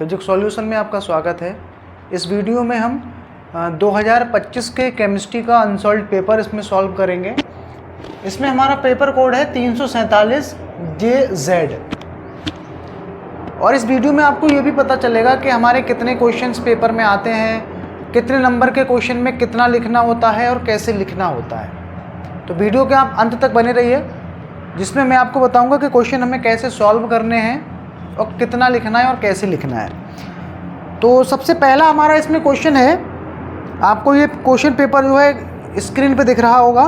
Physics solution में आपका स्वागत है। इस वीडियो में हम 2025 के केमिस्ट्री का अनसॉल्व्ड पेपर इसमें सॉल्व करेंगे। इसमें हमारा पेपर कोड है 347JZ। और इस वीडियो में आपको ये भी पता चलेगा कि हमारे कितने क्वेश्चंस पेपर में आते हैं, कितने नंबर के क्वेश्चन में कितना लिखना होता है और कैसे लिखना होता है। तो वीडियो के आप अंत तक बने रहिए, जिसमें मैं आपको बताऊंगा कि क्वेश्चन हमें कैसे सॉल्व करने हैं और कितना लिखना है और कैसे लिखना है। तो सबसे पहला हमारा इसमें क्वेश्चन है, आपको ये क्वेश्चन पेपर जो है स्क्रीन पे दिख रहा होगा।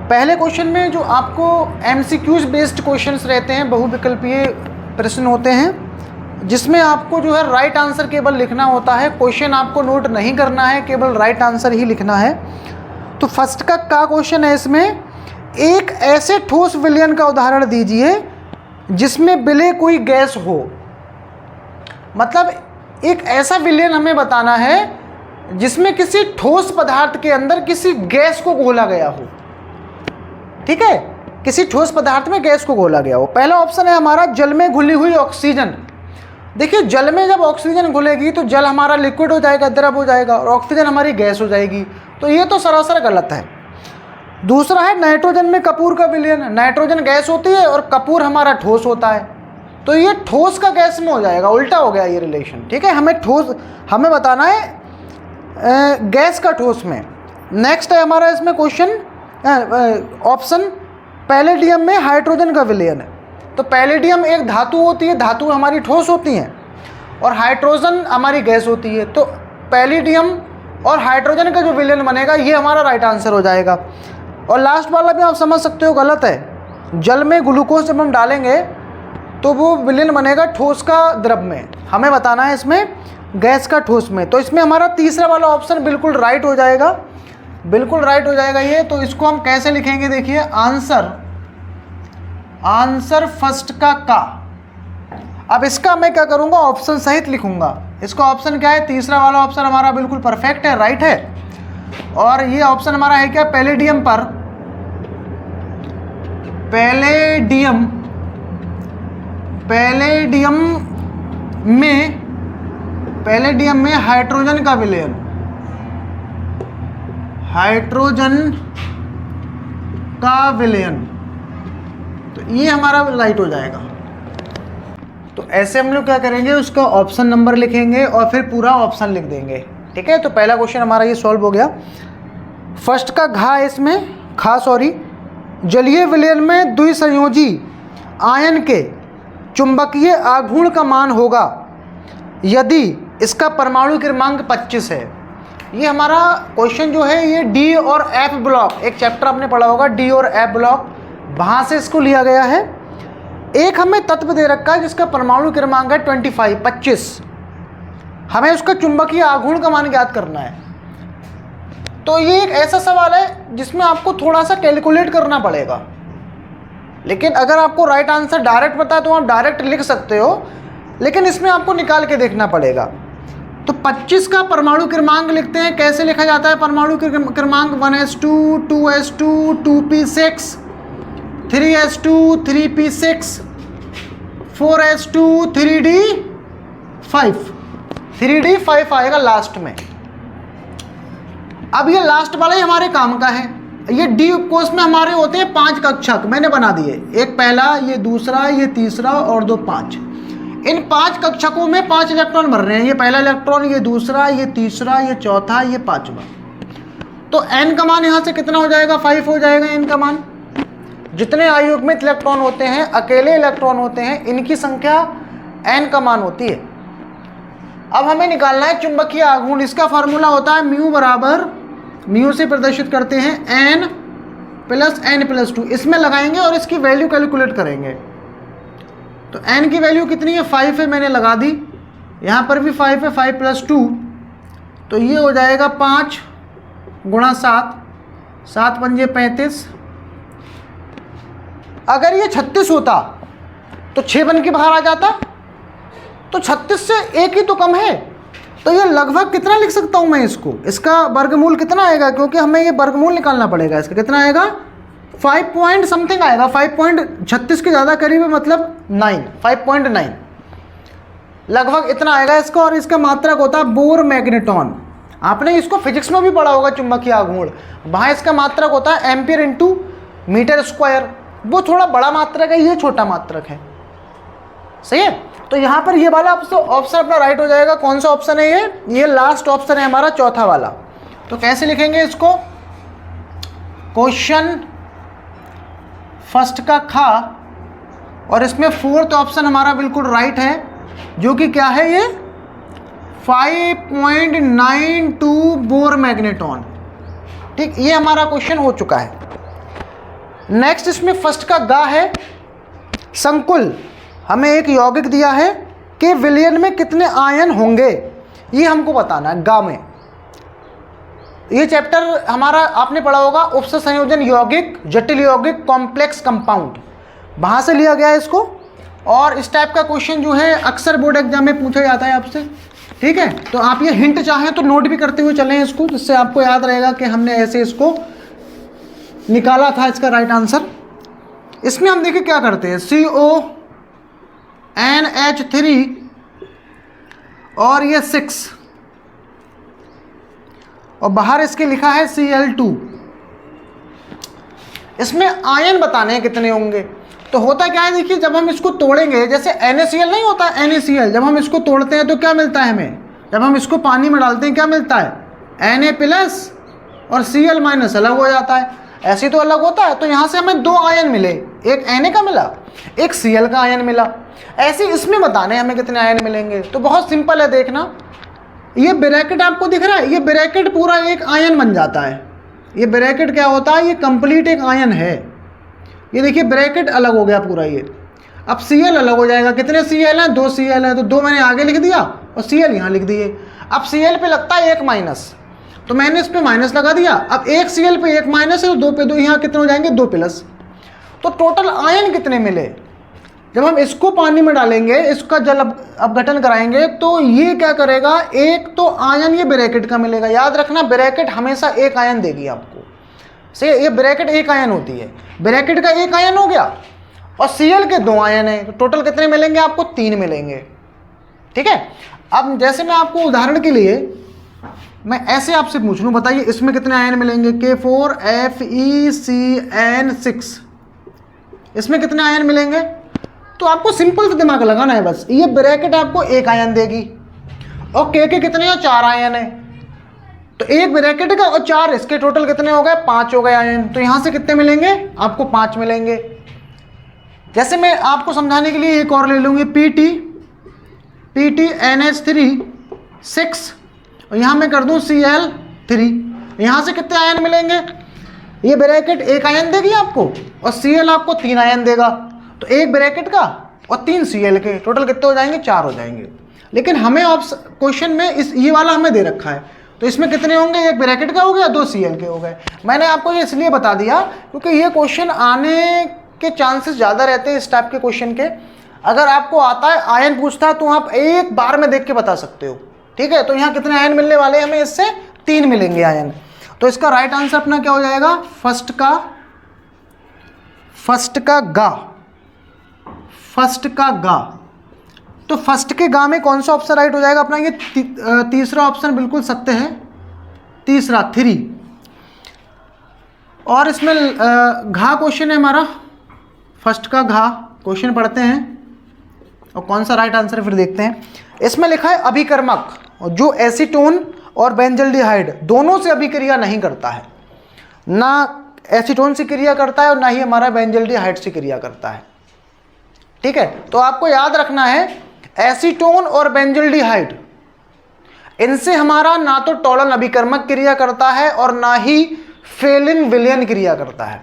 पहले क्वेश्चन में जो आपको MCQs बेस्ड क्वेश्चंस रहते हैं, बहुविकल्पीय प्रश्न होते हैं, जिसमें आपको जो है राइट आंसर केवल लिखना होता है। क्वेश्चन आपको नोट नहीं करना है, केवल राइट आंसर ही लिखना है। तो फर्स्ट का क्वेश्चन है, इसमें एक ऐसे ठोस विलयन का उदाहरण दीजिए जिसमें विलय कोई गैस हो। मतलब एक ऐसा विलयन हमें बताना है जिसमें किसी ठोस पदार्थ के अंदर किसी गैस को घोला गया हो। ठीक है, किसी ठोस पदार्थ में गैस को घोला गया हो। पहला ऑप्शन है हमारा जल में घुली हुई ऑक्सीजन। देखिए, जल में जब ऑक्सीजन घुलेगी तो जल हमारा लिक्विड हो जाएगा, द्रव हो जाएगा, और ऑक्सीजन हमारी गैस हो जाएगी। तो ये तो सरासर गलत है। दूसरा है नाइट्रोजन में कपूर का विलयन। नाइट्रोजन गैस होती है और कपूर हमारा ठोस होता है, तो ये ठोस का गैस में हो जाएगा, उल्टा हो गया ये रिलेशन। ठीक है, हमें बताना है गैस का ठोस में। नेक्स्ट है हमारा इसमें क्वेश्चन ऑप्शन पैलेडियम में हाइड्रोजन का विलयन है। तो पैलेडियम एक धातु होती है, धातु हमारी ठोस होती हैं, और हाइड्रोजन हमारी गैस होती है। तो पैलेडियम और हाइड्रोजन का जो विलयन बनेगा ये हमारा राइट आंसर हो जाएगा। और लास्ट वाला भी आप समझ सकते हो गलत है। जल में ग्लूकोज जब हम डालेंगे तो वो विलयन बनेगा ठोस का द्रव में। हमें बताना है इसमें गैस का ठोस में। तो इसमें हमारा तीसरा वाला ऑप्शन बिल्कुल राइट हो जाएगा, बिल्कुल राइट हो जाएगा ये। तो इसको हम कैसे लिखेंगे, देखिए, आंसर फर्स्ट का। अब इसका मैं क्या करूँगा, ऑप्शन सहित लिखूँगा। इसका ऑप्शन क्या है, तीसरा वाला ऑप्शन हमारा बिल्कुल परफेक्ट है, राइट है। और ये ऑप्शन हमारा है क्या, पैलेडियम पर, पैलेडियम में हाइड्रोजन का विलयन, तो ये हमारा राइट हो जाएगा। तो ऐसे हम लोग क्या करेंगे, उसका ऑप्शन नंबर लिखेंगे और फिर पूरा ऑप्शन लिख देंगे। ठीक है, तो पहला क्वेश्चन हमारा ये सॉल्व हो गया। फर्स्ट का जलीय विलयन में द्विसंयोजी आयन के चुंबकीय आघूर्ण का मान होगा यदि इसका परमाणु क्रमांक 25 है। ये हमारा क्वेश्चन जो है ये डी और एफ ब्लॉक, एक चैप्टर आपने पढ़ा होगा डी और एफ ब्लॉक, वहाँ से इसको लिया गया है। एक हमें तत्व दे रखा है जिसका परमाणु क्रमांक है 25। हमें उसका चुंबकीय आघूर्ण का मान ज्ञात करना है। तो ये एक ऐसा सवाल है जिसमें आपको थोड़ा सा कैलकुलेट करना पड़ेगा, लेकिन अगर आपको राइट आंसर डायरेक्ट पता है तो आप डायरेक्ट लिख सकते हो, लेकिन इसमें आपको निकाल के देखना पड़ेगा। तो 25 का परमाणु क्रमांक लिखते हैं। कैसे लिखा जाता है परमाणु क्रमांक, 1s2 2s2 2p6 3s2 3p6 4s2 3d5 आएगा लास्ट में। अब ये लास्ट वाला ही हमारे काम का है। ये डी उपकोष में हमारे होते हैं 5 कक्षक, मैंने बना दिए, एक पहला, ये दूसरा, ये तीसरा और 2 5। इन 5 कक्षकों में 5 इलेक्ट्रॉन भर रहे हैं। ये पहला इलेक्ट्रॉन, ये दूसरा, ये तीसरा, ये चौथा, ये 5वां। तो n का मान यहाँ से कितना हो जाएगा, 5 हो जाएगा n का मान। जितने अयुग्मित इलेक्ट्रॉन होते हैं, अकेले इलेक्ट्रॉन होते हैं, इनकी संख्या n का मान होती है। अब हमें निकालना है चुंबकीय आघूर्ण। इसका फार्मूला होता है म्यू से प्रदर्शित करते हैं n + n+2। इसमें लगाएंगे और इसकी वैल्यू कैलकुलेट करेंगे। तो n की वैल्यू कितनी है, 5 है, मैंने लगा दी। यहाँ पर भी 5 है, 5 + 2, तो ये हो जाएगा 5 × 7, 7 पंजे 35। अगर ये 36 होता तो 6 बन के बाहर आ जाता, तो 36 से एक ही तो कम है। तो ये लगभग कितना लिख सकता हूँ मैं इसको, इसका वर्गमूल कितना आएगा, क्योंकि हमें ये वर्गमूल निकालना पड़ेगा। इसका कितना आएगा, 5 पॉइंट समथिंग आएगा, 5.36 के ज़्यादा करीब है, मतलब 9, 5.9। लगभग इतना आएगा इसका, और इसका मात्रक होता है बोर मैग्नेटॉन। आपने इसको फिजिक्स में भी पढ़ा होगा, चुंबकीय आघूर्ण, वहाँ इसका मात्रक होता है एम्पियर इंटू मीटर स्क्वायर। वो थोड़ा बड़ा मात्रक है, ये छोटा मात्रक है, सही है। तो यहाँ पर ये वाला ऑप्शन अपना राइट हो जाएगा। कौन सा ऑप्शन है ये लास्ट ऑप्शन है हमारा, चौथा वाला। तो कैसे लिखेंगे इसको, क्वेश्चन फर्स्ट का खा, और इसमें फोर्थ ऑप्शन हमारा बिल्कुल राइट है, जो कि क्या है ये 5.92 बोर मैग्नेटॉन। ठीक, ये हमारा क्वेश्चन हो चुका है। नेक्स्ट इसमें फर्स्ट का गा है, संकुल। हमें एक यौगिक दिया है कि विलयन में कितने आयन होंगे, ये हमको बताना है गा में। ये चैप्टर हमारा आपने पढ़ा होगा, उपसर्ग संयोजन यौगिक, जटिल यौगिक, कॉम्प्लेक्स कंपाउंड, वहाँ से लिया गया है इसको। और इस टाइप का क्वेश्चन जो है अक्सर बोर्ड एग्जाम में पूछा जाता है आपसे, ठीक है। तो आप ये हिंट चाहें तो नोट भी करते हुए चलें इसको, जिससे आपको याद रहेगा कि हमने ऐसे इसको निकाला था इसका राइट आंसर। इसमें हम देखिए क्या करते हैं, CONH3 और ये 6, और बाहर इसके लिखा है Cl2। इसमें आयन बताने हैं कितने होंगे। तो होता क्या है, देखिए जब हम इसको तोड़ेंगे, जैसे NaCl नहीं होता, NaCl जब हम इसको तोड़ते हैं तो क्या मिलता है हमें, जब हम इसको पानी में डालते हैं क्या मिलता है, Na+ और Cl- अलग हो जाता है। ऐसे तो अलग होता है। तो यहाँ से हमें 2 आयन मिले, एक Na का मिला, एक Cl का आयन मिला। ऐसे इसमें बताने हमें कितने आयन मिलेंगे। तो बहुत सिंपल है, देखना ये ब्रैकेट आपको दिख रहा है, ये ब्रैकेट पूरा एक आयन बन जाता है। ये ब्रैकेट क्या होता है, ये कंप्लीट एक आयन है। ये देखिए ब्रैकेट अलग हो गया पूरा ये। अब Cl अलग हो जाएगा, कितने Cl हैं, 2 Cl हैं, तो 2 मैंने आगे लिख दिया और Cl यहाँ लिख दिए। अब Cl पे लगता है 1 माइनस, तो मैंने इस पे माइनस लगा दिया। अब 1 Cl पे 1 माइनस है, तो 2 पे 2, यहाँ कितने हो जाएंगे, 2 प्लस। तो टोटल आयन कितने मिले। जब हम इसको पानी में डालेंगे, इसका जल अपघटन कराएंगे, तो ये क्या करेगा, एक तो आयन ये ब्रैकेट का मिलेगा। याद रखना ब्रैकेट हमेशा एक आयन देगी आपको, सही। ये ब्रैकेट एक आयन होती है, ब्रैकेट का एक आयन हो गया, और Cl के 2 आयन है, तो टोटल कितने मिलेंगे आपको, 3 मिलेंगे, ठीक है। अब जैसे मैं आपको उदाहरण के लिए मैं ऐसे आपसे पूछ लूँ, बताइए इसमें कितने आयन मिलेंगे, K4FeCN6, इसमें कितने आयन मिलेंगे। तो आपको सिंपल से दिमाग लगाना है बस। ये ब्रैकेट आपको 1 आयन देगी, और K के कितने हैं, 4 आयन है। तो 1 ब्रैकेट का और 4 इसके, टोटल कितने हो गए, 5 हो गए आयन। तो यहाँ से कितने मिलेंगे आपको, 5 मिलेंगे। जैसे मैं आपको समझाने के लिए एक और ले लूँगी, PTNH3 6, और यहाँ मैं कर दूँ Cl3। यहाँ से कितने आयन मिलेंगे, ये ब्रैकेट 1 आयन देगी आपको, और Cl आपको 3 आयन देगा। तो 1 ब्रैकेट का और 3 Cl के, टोटल कितने हो जाएंगे, 4 हो जाएंगे। लेकिन हमें क्वेश्चन में ये वाला हमें दे रखा है, तो इसमें कितने होंगे, 1 ब्रैकेट का हो गया, 2 Cl के हो गए। मैंने आपको ये इसलिए बता दिया क्योंकि ये क्वेश्चन आने के चांसेस ज़्यादा रहते हैं इस टाइप के क्वेश्चन के। अगर आपको आता है आयन पूछता है तो आप एक बार में देख के बता सकते हो, ठीक है। तो यहाँ कितने आयन मिलने वाले हैं हमें, इससे 3 मिलेंगे आयन। तो इसका राइट आंसर अपना क्या हो जाएगा, फर्स्ट का गा। तो फर्स्ट के गा में कौन सा ऑप्शन राइट हो जाएगा अपना, ये तीसरा ऑप्शन बिल्कुल सत्य है, तीसरा 3। और इसमें घा क्वेश्चन है हमारा, फर्स्ट का घा क्वेश्चन पढ़ते हैं और कौन सा राइट आंसर फिर देखते हैं। इसमें लिखा है अभिकर्मक, जो एसीटोन और बेंजल्डिहाइड दोनों से अभिक्रिया नहीं करता है, ना एसीटोन से क्रिया करता है और ना ही हमारा बेंजल्डिहाइड से क्रिया करता है, ठीक है। तो आपको याद रखना है एसीटोन और बेंजल्डिहाइड, इनसे हमारा ना तो टॉलन अभिकर्मक क्रिया करता है और ना ही फेलिंग विलयन क्रिया करता है।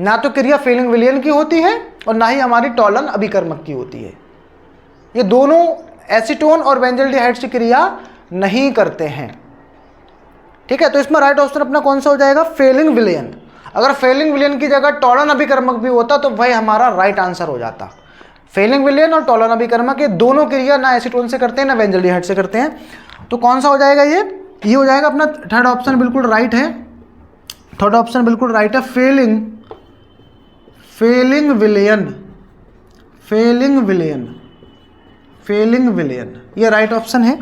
ना तो क्रिया फेलिंग विलयन की होती है और ना ही हमारी टॉलन अभिकर्मक की होती है। ये दोनों एसीटोन और बेंजल्डिहाइड से क्रिया नहीं करते हैं, ठीक है। तो इसमें राइट ऑप्शन अपना कौन सा हो जाएगा, फेलिंग विलयन। अगर फेलिंग विलयन की जगह टॉलन अभिकर्मक भी होता तो वही हमारा राइट आंसर हो जाता। फेलिंग विलयन और टॉलन अभिकर्मक ये दोनों क्रिया ना एसीटोन से करते हैं ना बेंजल्डिहाइड से करते हैं। तो कौन सा हो जाएगा, ये हो जाएगा अपना थर्ड ऑप्शन बिल्कुल राइट है। थर्ड ऑप्शन बिल्कुल राइट है, फेलिंग विलयन। फेलिंग विलेन, ये राइट ऑप्शन है।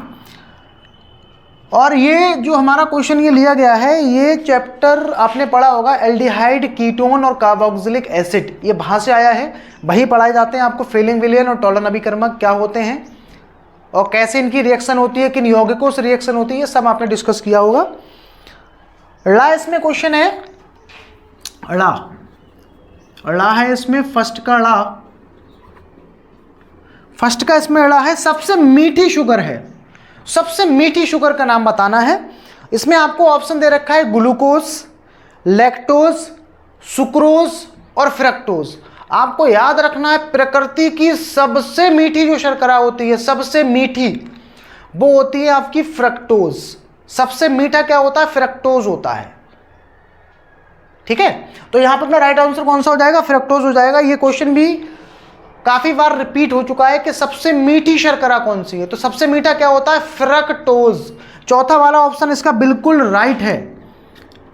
और ये जो हमारा क्वेश्चन ये लिया गया है, ये चैप्टर आपने पढ़ा होगा एल्डिहाइड, कीटोन और कार्बोक्सिलिक एसिड, ये वहाँ से आया है। वही पढ़ाए जाते हैं आपको फेलिंग विलेन और टॉलन अभिकर्मक क्या होते हैं और कैसे इनकी रिएक्शन होती है, किन यौगिकों से रिएक्शन होती है, सब आपने डिस्कस किया होगा। ला इसमें क्वेश्चन है, ला है इसमें, फर्स्ट का ला, फर्स्ट का इसमें ला है, सबसे मीठी शुगर है, सबसे मीठी शुगर का नाम बताना है। इसमें आपको ऑप्शन दे रखा है ग्लूकोज, लैक्टोज, सुक्रोज और फ्रक्टोज। आपको याद रखना है प्रकृति की सबसे मीठी जो शर्करा होती है, सबसे मीठी, वो होती है आपकी फ्रक्टोज। सबसे मीठा क्या होता है? फ्रक्टोज होता है। ठीक है, तो यहां पर अपना राइट आंसर कौन सा हो जाएगा? फ्रक्टोज हो जाएगा। ये क्वेश्चन भी काफी बार रिपीट हो चुका है कि सबसे मीठी शर्करा कौन सी है, तो सबसे मीठा क्या होता है? फ्रक्टोज। चौथा वाला ऑप्शन इसका बिल्कुल राइट है।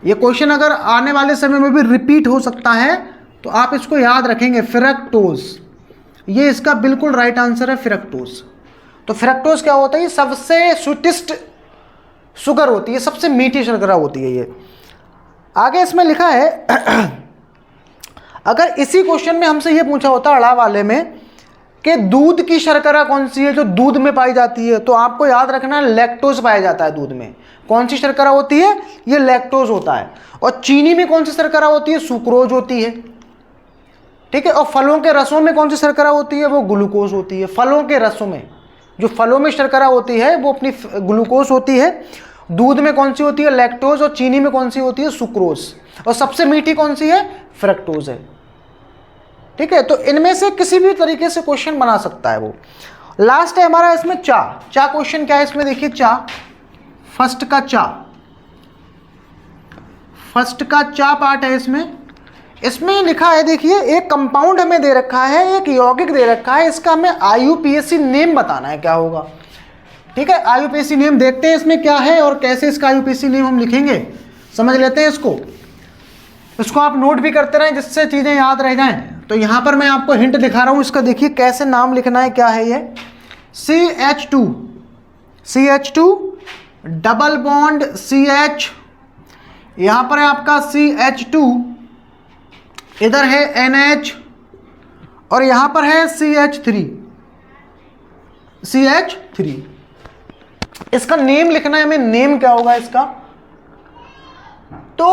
ये क्वेश्चन अगर आने वाले समय में भी रिपीट हो सकता है तो आप इसको याद रखेंगे, फ्रक्टोज। ये इसका बिल्कुल राइट आंसर है, फ्रक्टोज। तो फ्रक्टोज क्या होता है? ये सबसे स्वीटेस्ट शुगर होती है, सबसे मीठी शर्करा होती है ये। आगे इसमें लिखा है अगर इसी क्वेश्चन में हमसे ये पूछा होता अड़ा वाले में कि दूध की शर्करा कौन सी है जो दूध में पाई जाती है, तो आपको याद रखना लैक्टोज पाया जाता है दूध में। कौन सी शर्करा होती है? ये लैक्टोज होता है। और चीनी में कौन सी शर्करा होती है? सुक्रोज होती है। ठीक है, और फलों के रसों में कौन सी शर्करा होती है? वो ग्लूकोज होती है। फलों के रसों में, जो फलों में शर्करा होती है वो अपनी ग्लूकोज होती है। दूध में कौन सी होती है? लैक्टोज। और चीनी में कौन सी होती है? सुक्रोज। और सबसे मीठी कौन सी है? फ्रक्टोज है। ठीक है, तो इनमें से किसी भी तरीके से क्वेश्चन बना सकता है वो। लास्ट है हमारा इसमें चा। चा क्वेश्चन क्या है इसमें? देखिए चा, फर्स्ट का चा, फर्स्ट का चा पार्ट है इसमें। इसमें लिखा है, देखिए एक कंपाउंड हमें दे रखा है, एक यौगिक दे रखा है, इसका हमें IUPAC नेम बताना है, क्या होगा। ठीक है, IUPAC नेम देखते हैं इसमें क्या है और कैसे इसका IUPAC नेम हम लिखेंगे, समझ लेते हैं इसको। इसको आप नोट भी करते रहें जिससे चीज़ें याद रह जाएं। तो यहाँ पर मैं आपको हिंट दिखा रहा हूँ इसका, देखिए कैसे नाम लिखना है। क्या है ये? CH2, CH2 double bond CH, यहाँ पर है आपका CH2, इधर है NH और यहाँ पर है CH3, CH3। इसका नेम लिखना है हमें, नेम क्या होगा इसका। तो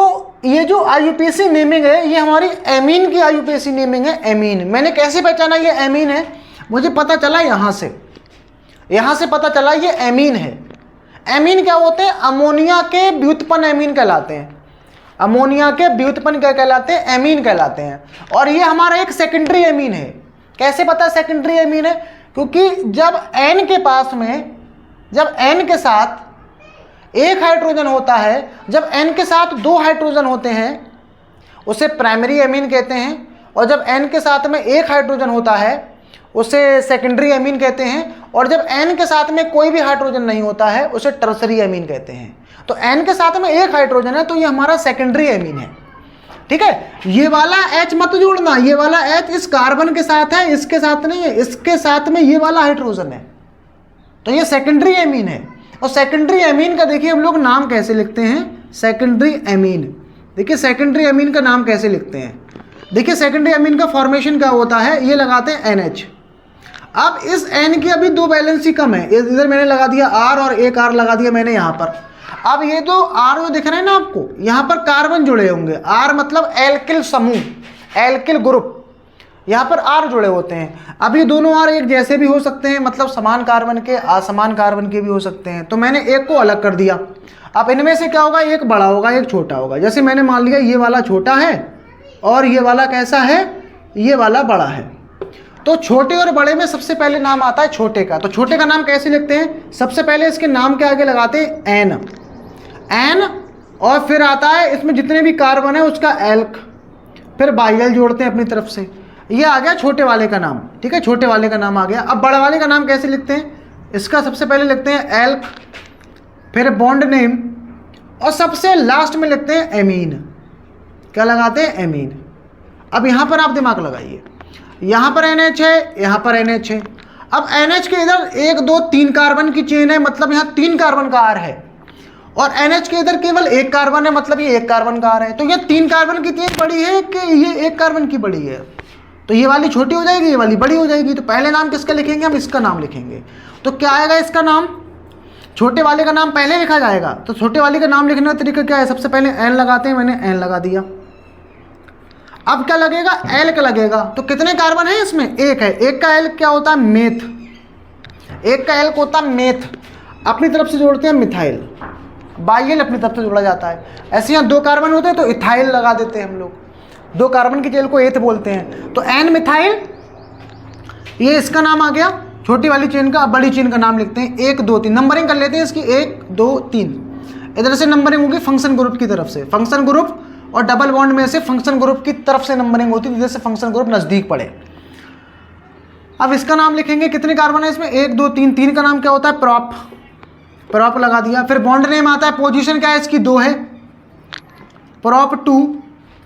ये जो IUPAC नेमिंग है ये हमारी एमीन की IUPAC नेमिंग है। एमीन, मैंने कैसे पहचाना ये एमीन है? मुझे पता चला यहाँ से पता चला ये एमीन है। एमीन क्या होते हैं? अमोनिया के व्युत्पन्न एमीन कहलाते हैं। अमोनिया के व्युत्पन्न क्या कहलाते हैं? एमीन कहलाते हैं। और ये हमारा एक सेकेंडरी एमीन है। कैसे पता है सेकेंडरी एमीन है? क्योंकि जब N के पास में, जब N के साथ एक हाइड्रोजन होता है, जब N के साथ दो हाइड्रोजन होते हैं उसे प्राइमरी एमीन कहते हैं, और जब N के साथ में एक हाइड्रोजन होता है उसे सेकेंडरी एमीन कहते हैं, और जब N के साथ में कोई भी हाइड्रोजन नहीं होता है उसे टर्सरी एमीन कहते हैं। तो N के साथ में एक हाइड्रोजन है तो ये हमारा सेकेंडरी एमीन है। ठीक है, ये वाला H मत जोड़ना, ये वाला H इस कार्बन के साथ है, इसके साथ नहीं है, इसके साथ में ये वाला हाइड्रोजन है, तो ये सेकेंडरी एमीन है। और सेकेंडरी एमीन का देखिए हम लोग नाम कैसे लिखते हैं, सेकेंडरी एमीन। देखिए सेकेंडरी एमीन का नाम कैसे लिखते हैं, देखिए सेकेंडरी एमीन का फॉर्मेशन क्या होता है, ये लगाते हैं NH। अब इस N की अभी दो वैलेंसी कम है, इधर मैंने लगा दिया R और एक R लगा दिया मैंने यहाँ पर। अब ये तो R जो दिख रहे हैं ना आपको, यहाँ पर कार्बन जुड़े होंगे, R मतलब एल्किल समूह, एल्किल ग्रुप, यहाँ पर R जुड़े होते हैं। अब ये दोनों R एक जैसे भी हो सकते हैं, मतलब समान कार्बन के असमान कार्बन के भी हो सकते हैं। तो मैंने एक को अलग कर दिया। अब इनमें से क्या होगा, एक बड़ा होगा एक छोटा होगा। जैसे मैंने मान लिया ये वाला छोटा है और ये वाला कैसा है, ये वाला बड़ा है। तो छोटे और बड़े में सबसे पहले नाम आता है छोटे का। तो छोटे का नाम कैसे लिखते हैं? सबसे पहले इसके नाम के आगे लगाते हैं N, और फिर आता है इसमें जितने भी कार्बन है उसका एल्क, फिर बाइल जोड़ते हैं अपनी तरफ से। ये आ गया छोटे वाले का नाम। ठीक है, छोटे वाले का नाम आ गया। अब बड़े वाले का नाम कैसे लिखते हैं? इसका सबसे पहले लिखते हैं एल्क, फिर बॉन्ड नेम, और सबसे लास्ट में लिखते हैं एमीन। क्या लगाते हैं? एमीन। अब यहाँ पर आप दिमाग लगाइए, यहाँ पर NH है, यहाँ पर NH है। अब NH के इधर 1 2 3 कार्बन की चेन है, मतलब यहाँ 3 कार्बन का R है, और NH के इधर केवल 1 कार्बन है, मतलब ये 1 कार्बन का R है। तो ये 3 कार्बन की चेन बड़ी है कि ये 1 कार्बन की बड़ी है? तो ये वाली छोटी हो जाएगी, ये वाली बड़ी हो जाएगी। तो पहले नाम किसका लिखेंगे हम? इसका नाम लिखेंगे। तो क्या आएगा इसका नाम? छोटे वाले का नाम पहले लिखा जाएगा। तो छोटे वाले का नाम लिखने का तरीका क्या है? सबसे पहले N लगाते हैं, मैंने N लगा दिया। अब क्या लगेगा? L का लगेगा। तो कितने कार्बन है इसमें? 1 है। 1 का L क्या होता है? मेथ। 1 का L होता है मेथ, अपनी तरफ से जोड़ते हैं मिथाइल, बाई L अपनी तरफ से जोड़ा जाता है। ऐसे यहाँ 2 कार्बन होते हैं तो इथाइल लगा देते हैं हम लोग, 2 कार्बन की चेन को एथ बोलते हैं। तो N मिथाइल, ये इसका नाम आ गया छोटी वाली चेन का। अब बड़ी चेन का नाम लिखते हैं 1 2 3, नंबरिंग कर लेते हैं इसकी 1 2 3। इधर से नंबरिंग होगी फंक्शन ग्रुप की तरफ से, फंक्शन ग्रुप और डबल बॉन्ड में से फंक्शन ग्रुप की तरफ से नंबरिंग होती है, जिधर से फंक्शन ग्रुप नजदीक पड़े। अब इसका नाम लिखेंगे, कितने कार्बन है इसमें? 1 2 3। 3 का नाम क्या होता है? प्रॉप, प्रॉप लगा दिया। फिर बॉन्ड नेम आता है, पोजीशन क्या है इसकी? 2 है, प्रॉप 2।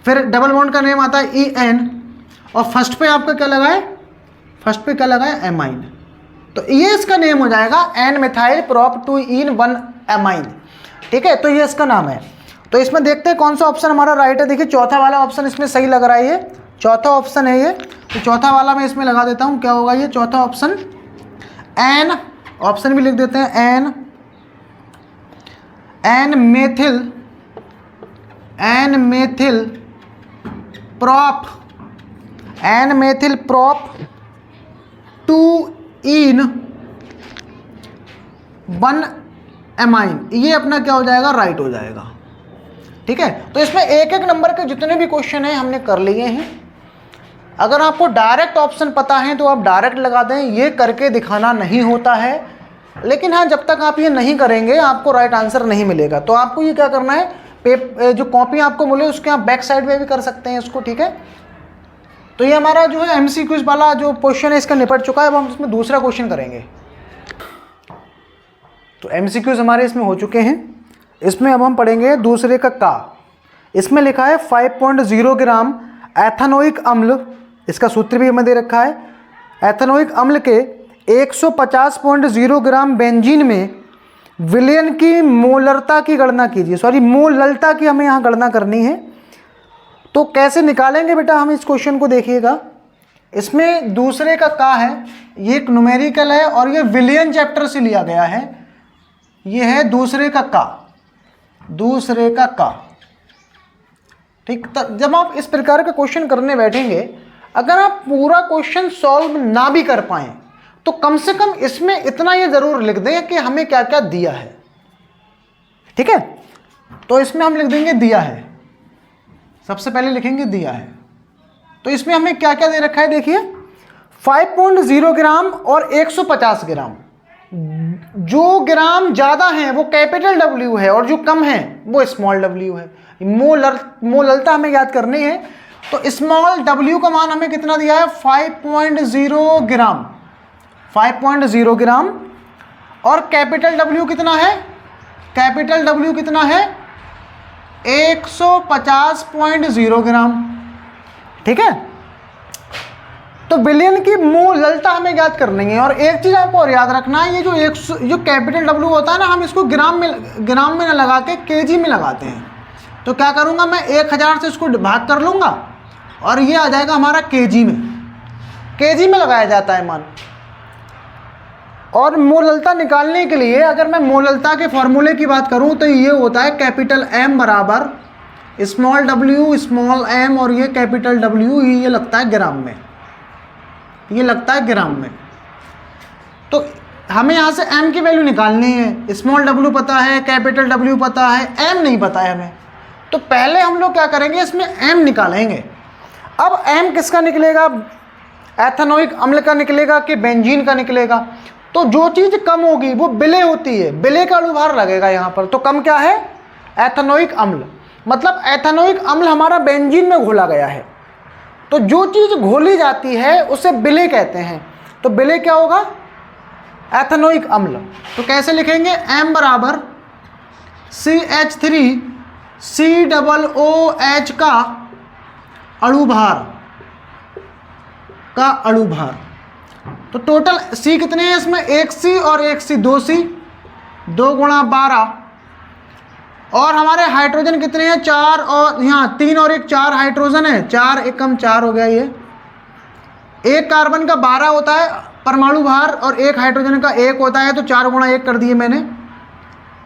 फिर डबल बॉन्ड का नेम आता है EN, और फर्स्ट पे आपका क्या लगा है? फर्स्ट पे क्या लगा है? एमाइन। तो ये इसका नेम हो जाएगा N मिथाइल प्रॉप 2 इन 1 एमाइन। ठीक है, तो ये इसका नाम है। तो इसमें देखते हैं कौन सा ऑप्शन हमारा राइट है। देखिए चौथा वाला ऑप्शन इसमें सही लग रहा है, ये चौथा ऑप्शन है ये। तो चौथा वाला मैं इसमें लगा देता हूँ, क्या होगा ये चौथा ऑप्शन? N, ऑप्शन भी लिख देते हैं N मेथिल प्रॉप 2 इन 1 एमाइन। ये अपना क्या हो जाएगा? राइट हो जाएगा। ठीक है, तो इसमें एक एक नंबर के जितने भी क्वेश्चन हैं हमने कर लिए हैं। अगर आपको डायरेक्ट ऑप्शन पता है तो आप डायरेक्ट लगा दें, ये करके दिखाना नहीं होता है। लेकिन हाँ, जब तक आप ये नहीं करेंगे आपको राइट आंसर नहीं मिलेगा। तो आपको ये क्या करना है, जो कॉपी आपको मिले उसके आप बैक साइड में भी कर सकते हैं इसको। ठीक है, तो ये हमारा जो है MCQs वाला जो क्वेश्चन है इसका निपट चुका है। अब हम इसमें दूसरा क्वेश्चन करेंगे। तो MCQs हमारे इसमें हो चुके हैं। इसमें अब हम पढ़ेंगे दूसरे का। इसमें लिखा है 5.0 ग्राम एथेनोइक अम्ल, इसका सूत्र भी हमें दे रखा है। एथेनोइक अम्ल के 150.0 ग्राम बेंजीन में विलयन की मोलरता की गणना कीजिए। सॉरी, मोललता की हमें यहाँ गणना करनी है। तो कैसे निकालेंगे बेटा हम इस क्वेश्चन को? देखिएगा, इसमें दूसरे का है, ये एक न्यूमेरिकल है और ये विलियन चैप्टर से लिया गया है। ये है दूसरे का। ठीक, जब आप इस प्रकार का क्वेश्चन करने बैठेंगे, अगर आप पूरा क्वेश्चन सॉल्व ना भी कर पाएं तो कम से कम इसमें इतना ये जरूर लिख दें कि हमें क्या क्या दिया है। ठीक है, तो इसमें हम लिख देंगे दिया है, सबसे पहले लिखेंगे दिया है। तो इसमें हमें क्या क्या दे रखा है? देखिए 5.0 ग्राम और 150 ग्राम। जो ग्राम ज़्यादा है वो कैपिटल W है और जो कम है वो स्मॉल w है। मोललता हमें याद करनी है। तो स्मॉल w का मान हमें कितना दिया है? 5.0 ग्राम, 5.0 ग्राम। और कैपिटल W कितना है? कैपिटल W कितना है? 150.0 ग्राम। ठीक है, तो बिलियन की मोललता हमें याद करनी है। और एक चीज़ आपको और याद रखना है, ये जो कैपिटल W होता है ना, हम इसको ग्राम में ना लगा के kg में लगाते हैं। तो क्या करूँगा मैं? 1000 से इसको भाग कर लूँगा और ये आ जाएगा हमारा kg में लगाया जाता है मान। और मोललता निकालने के लिए अगर मैं मोललता के फॉर्मूले की बात करूं तो ये होता है कैपिटल M बराबर स्मॉल w स्मॉल m, और ये कैपिटल W ये लगता है ग्राम में, ये लगता है ग्राम में। तो हमें यहाँ से m की वैल्यू निकालनी है। स्मॉल w पता है, कैपिटल W पता है, m नहीं पता है हमें। तो पहले हम लोग क्या करेंगे, इसमें m निकालेंगे। अब m किसका निकलेगा? एथेनोइक अम्ल का निकलेगा कि बेंजीन का निकलेगा? तो जो चीज़ कम होगी वो बिले होती है, बिले का अणुभार लगेगा यहाँ पर। तो कम क्या है? एथेनोइक अम्ल। मतलब एथेनोइक अम्ल हमारा बेंजीन में घोला गया है। तो जो चीज़ घोली जाती है उसे बिले कहते हैं। तो बिले क्या होगा? एथेनोइक अम्ल। तो कैसे लिखेंगे? M बराबर CH3COOH का अणुभार तो टोटल C कितने हैं इसमें, 1C और 1C, 2C, 2 गुणा 12। और हमारे हाइड्रोजन कितने हैं, 4 और यहाँ 3 और 1 4 हाइड्रोजन है, 4 एकम 4 हो गया ये। एक कार्बन का 12 होता है परमाणु भार और एक हाइड्रोजन का 1 होता है, तो 4 गुणा 1 कर दिए मैंने।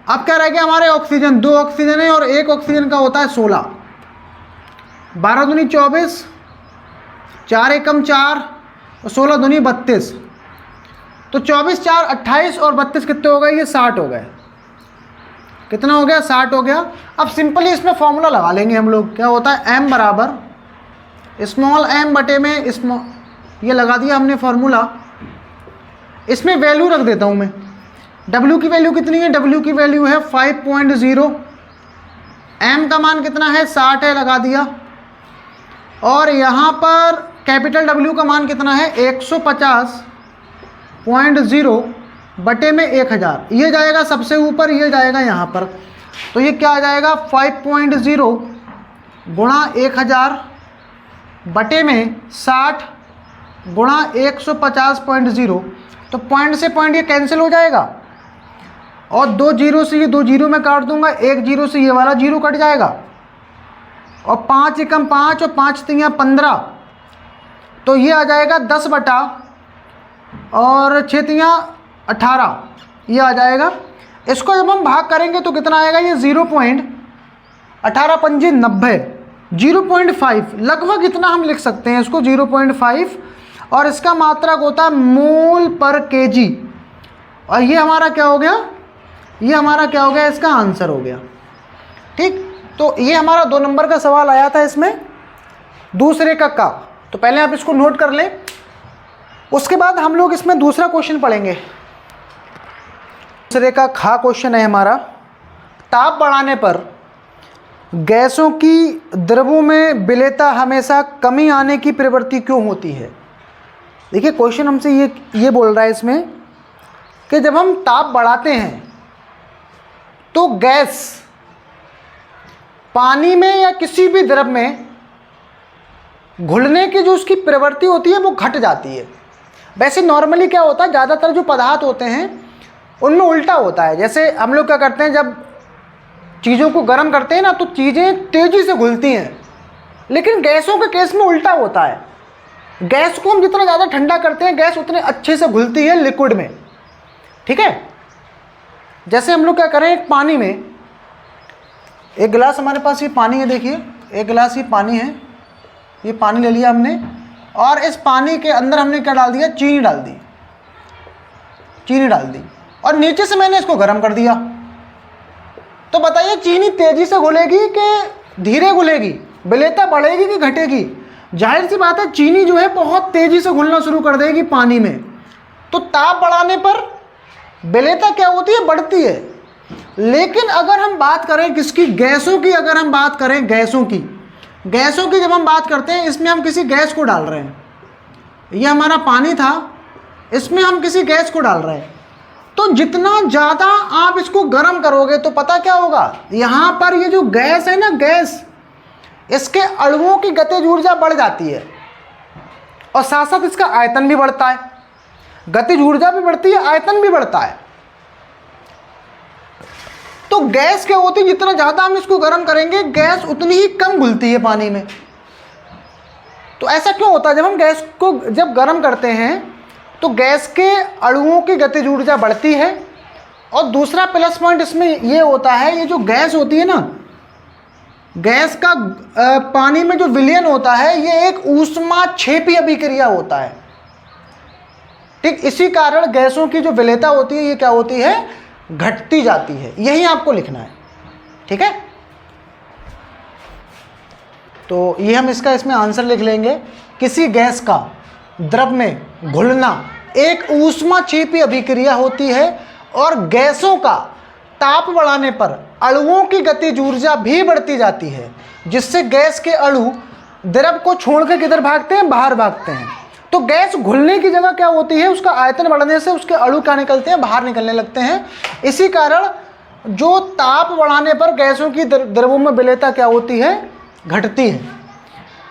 अब क्या रह गया हमारे ऑक्सीजन, 2 ऑक्सीजन है और 1 ऑक्सीजन का होता है 16। 12 दूनी 24, 4 एकम 4 और 16 दूनी 32। तो 24 4 28 और 32 कितने हो गए, ये 60 हो गए। कितना हो गया, 60 हो गया। अब सिंपली इसमें फॉर्मूला लगा लेंगे हम लोग, क्या होता है, m बराबर स्मॉल m बटे में स्मॉल, ये लगा दिया हमने फॉर्मूला। इसमें वैल्यू रख देता हूँ मैं, w की वैल्यू कितनी है, w की वैल्यू है 5.0, m का मान कितना है 60 है, लगा दिया। और यहाँ पर कैपिटल W का मान कितना है 150.0 बटे में 1000, ये जाएगा सबसे ऊपर, ये जाएगा यहाँ पर। तो ये क्या आ जाएगा 5.0 गुणा 1000 बटे में 60 गुणा 150.0 तो पॉइंट से पॉइंट ये कैंसिल हो जाएगा और 2 जीरो से ये 2 जीरो में काट दूंगा, 1 जीरो से ये वाला जीरो कट जाएगा और 5 एकम 5 और 5 तियाँ 15, तो ये आ जाएगा 10 बटा और 6 तियाँ 18, ये आ जाएगा। इसको जब हम भाग करेंगे तो कितना आएगा, ये 0.18 पंजे 90, 0.5 लगभग इतना हम लिख सकते हैं इसको, 0.5। और इसका मात्रक होता है मोल पर केजी। और ये हमारा क्या हो गया, ये हमारा क्या हो गया, इसका आंसर हो गया। ठीक, तो ये हमारा 2 नंबर का सवाल आया था इसमें, दूसरे का। तो पहले आप इसको नोट कर लें, उसके बाद हम लोग इसमें दूसरा क्वेश्चन पढ़ेंगे। दूसरे का खा क्वेश्चन है हमारा, ताप बढ़ाने पर गैसों की द्रवों में विलेयता हमेशा कमी आने की प्रवृत्ति क्यों होती है। देखिए क्वेश्चन हमसे ये बोल रहा है इसमें कि जब हम ताप बढ़ाते हैं तो गैस पानी में या किसी भी द्रव में घुलने की जो उसकी प्रवृत्ति होती है वो घट जाती है। वैसे नॉर्मली क्या होता है, ज़्यादातर जो पदार्थ होते हैं उनमें उल्टा होता है। जैसे हम लोग क्या करते हैं, जब चीज़ों को गर्म करते हैं ना तो चीज़ें तेज़ी से घुलती हैं, लेकिन गैसों के केस में उल्टा होता है। गैस को हम जितना ज़्यादा ठंडा करते हैं गैस उतने अच्छे से घुलती है लिक्विड में। ठीक है, जैसे हम लोग क्या करें, एक पानी में एक गिलास, हमारे पास ये पानी है, देखिए एक गिलास ये पानी है, ये पानी ले लिया हमने और इस पानी के अंदर हमने क्या डाल दिया, चीनी डाल दी, चीनी डाल दी और नीचे से मैंने इसको गर्म कर दिया। तो बताइए चीनी तेजी से घुलेगी कि धीरे घुलेगी, विलेयता बढ़ेगी कि घटेगी। जाहिर सी बात है चीनी जो है बहुत तेजी से घुलना शुरू कर देगी पानी में। तो ताप बढ़ाने पर विलेयता क्या होती है, बढ़ती है। लेकिन अगर हम बात करें किसकी, गैसों की, अगर हम बात करें गैसों की जब हम बात करते हैं, इसमें हम किसी गैस को डाल रहे हैं, ये हमारा पानी था, इसमें हम किसी गैस को डाल रहे हैं, तो जितना ज़्यादा आप इसको गर्म करोगे तो पता क्या होगा, यहाँ पर ये जो गैस है ना, गैस, इसके अणुओं की गतिज ऊर्जा बढ़ जाती है और साथ साथ इसका आयतन भी बढ़ता है। गतिज ऊर्जा भी बढ़ती है, आयतन भी बढ़ता है। तो गैस क्या होती है, जितना ज़्यादा हम इसको गर्म करेंगे गैस उतनी ही कम घुलती है पानी में। तो ऐसा क्यों होता है, जब हम गैस को जब गर्म करते हैं तो गैस के अणुओं की गतिज ऊर्जा बढ़ती है। और दूसरा प्लस पॉइंट इसमें ये होता है, ये जो गैस होती है ना, गैस का पानी में जो विलयन होता है ये एक ऊष्माक्षेपी अभिक्रिया होता है। ठीक, इसी कारण गैसों की जो विलेयता होती है ये क्या होती है, घटती जाती है। यही आपको लिखना है। ठीक है, तो ये हम इसका इसमें आंसर लिख लेंगे। किसी गैस का द्रव में घुलना एक ऊष्माक्षेपी अभिक्रिया होती है और गैसों का ताप बढ़ाने पर अणुओं की गतिज ऊर्जा भी बढ़ती जाती है, जिससे गैस के अणु द्रव को छोड़कर किधर भागते हैं, बाहर भागते हैं। तो गैस घुलने की जगह क्या होती है, उसका आयतन बढ़ने से उसके अणु क्या निकलते हैं, बाहर निकलने लगते हैं। इसी कारण जो ताप बढ़ाने पर गैसों की द्रवों में विलेयता क्या होती है, घटती है।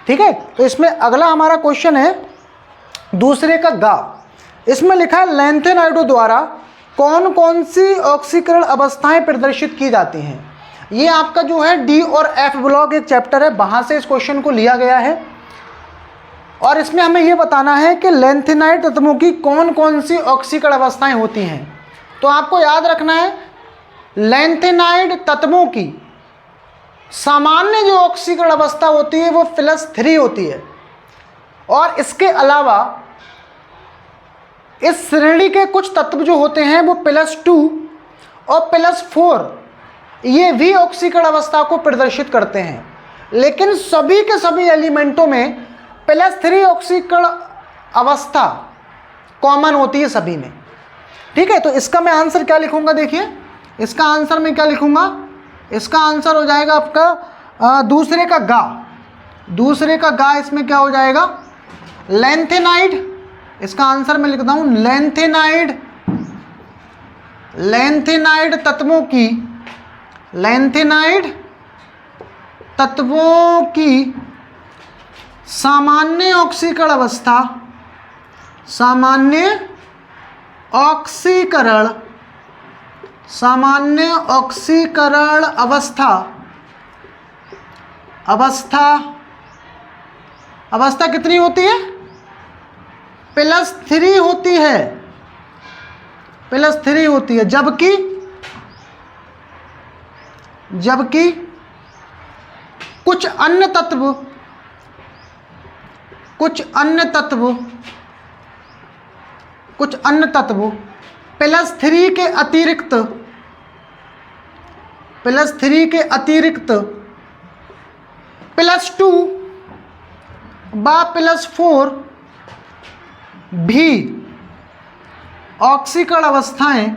ठीक है, तो इसमें अगला हमारा क्वेश्चन है दूसरे का गा। इसमें लिखा है लैंथेनाइडों द्वारा कौन कौन सी ऑक्सीकरण अवस्थाएं प्रदर्शित की जाती हैं। ये आपका जो है डी और एफ ब्लॉक एक चैप्टर है, वहां से इस क्वेश्चन को लिया गया है। और इसमें हमें यह बताना है कि लैंथेनाइड तत्वों की कौन कौन सी ऑक्सीकरण अवस्थाएं होती हैं। तो आपको याद रखना है लैंथेनाइड तत्वों की सामान्य जो ऑक्सीकरण अवस्था होती है वो +3 होती है, और इसके अलावा इस श्रेणी के कुछ तत्व जो होते हैं वो +2 और +4 ये भी ऑक्सीकरण अवस्था को प्रदर्शित करते हैं। लेकिन सभी के सभी एलिमेंटों में +3 ऑक्सीकरण अवस्था कॉमन होती है सभी में। ठीक है, तो इसका मैं आंसर क्या लिखूंगा, देखिए इसका आंसर मैं क्या लिखूंगा, इसका आंसर हो जाएगा आपका दूसरे का गा, दूसरे का गा इसमें क्या हो जाएगा लैंथेनाइड। इसका आंसर मैं लिखता हूं लैंथेनाइड, लैंथेनाइड तत्वों की, लैंथेनाइड तत्वों की सामान्य ऑक्सीकरण अवस्था, सामान्य ऑक्सीकरण, सामान्य ऑक्सीकरण अवस्था, अवस्था कितनी होती है +3 होती है, +3 होती है। जबकि कुछ अन्य तत्व +3 के अतिरिक्त, +3 के अतिरिक्त +2 व +4 भी ऑक्सीकरण अवस्थाएं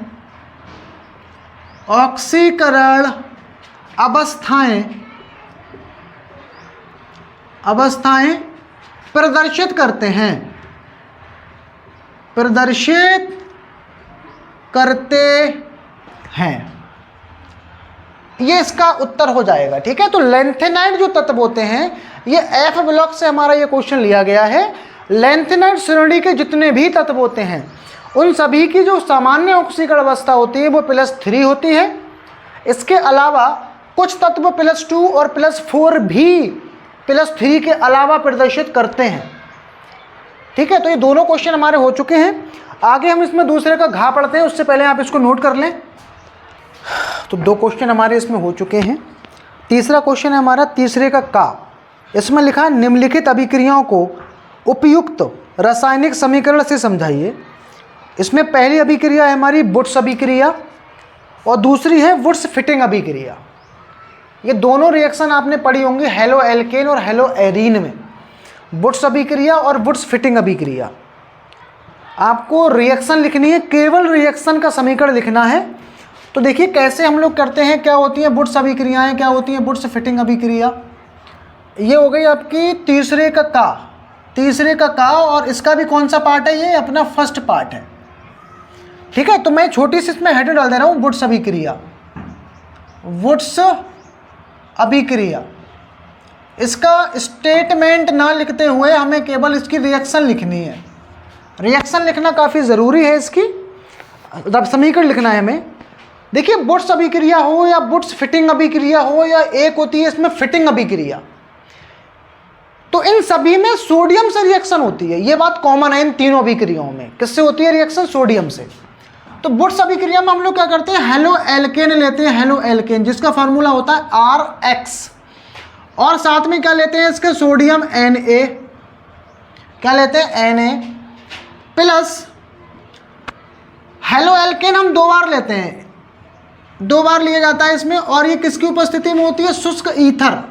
प्रदर्शित करते हैं, ये इसका उत्तर हो जाएगा। ठीक है, तो लैंथेनाइड जो तत्व होते हैं ये एफ ब्लॉक से हमारा ये क्वेश्चन लिया गया है। लैंथेनाइड श्रेणी के जितने भी तत्व होते हैं उन सभी की जो सामान्य ऑक्सीकरण अवस्था होती है वो +3 होती है। इसके अलावा कुछ तत्व +2 और +4 भी +3 के अलावा प्रदर्शित करते हैं। ठीक है, तो ये दोनों क्वेश्चन हमारे हो चुके हैं। आगे हम इसमें दूसरे का घा पढ़ते हैं, उससे पहले आप इसको नोट कर लें। तो 2 क्वेश्चन हमारे इसमें हो चुके हैं। तीसरा क्वेश्चन है हमारा तीसरे का का। इसमें लिखा है निम्नलिखित अभिक्रियाओं को उपयुक्त रासायनिक समीकरण से समझाइए। इसमें पहली अभिक्रिया है हमारी वुड्स अभिक्रिया और दूसरी है वुड्स फिटिंग अभिक्रिया। ये दोनों रिएक्शन आपने पढ़ी होंगी हेलो एल्केन और हेलो एरीन में, वुड्स अभिक्रिया और वुड्स फिटिंग अभिक्रिया। आपको रिएक्शन लिखनी है, केवल रिएक्शन का समीकरण लिखना है। तो देखिए कैसे हम लोग करते हैं, क्या होती है वुड्स अभिक्रियाएं, क्या होती है वुड्स फिटिंग अभिक्रिया। ये हो गई आपकी तीसरे का का, तीसरे का का, और इसका भी कौन सा पार्ट है, ये अपना फर्स्ट पार्ट है। ठीक है, तो मैं छोटी सी इसमें हेडर डाल दे रहा हूँ वुड्स अभिक्रिया, वुड्स अभिक्रिया। इसका स्टेटमेंट ना लिखते हुए हमें केवल इसकी रिएक्शन लिखनी है। रिएक्शन लिखना काफ़ी ज़रूरी है, इसकी जब समीकरण लिखना है हमें। देखिए वुड्स अभिक्रिया हो या वुड्स फिटिंग अभिक्रिया हो या एक होती है इसमें फिटिंग अभिक्रिया, तो इन सभी में सोडियम से रिएक्शन होती है। ये बात कॉमन है इन तीनों अभिक्रियाओं में। किससे होती है रिएक्शन? सोडियम से। तो वुड्स अभिक्रिया में हम लोग क्या करते हैं, हेलो एल्केन लेते हैं, हेलो एल्केन जिसका फार्मूला होता है RX, और साथ में क्या लेते हैं इसके सोडियम Na, क्या लेते हैं Na, प्लस हेलो एल्केन हम 2 बार लेते हैं, 2 बार लिया जाता है इसमें, और ये किसकी उपस्थिति में होती है? शुष्क ईथर,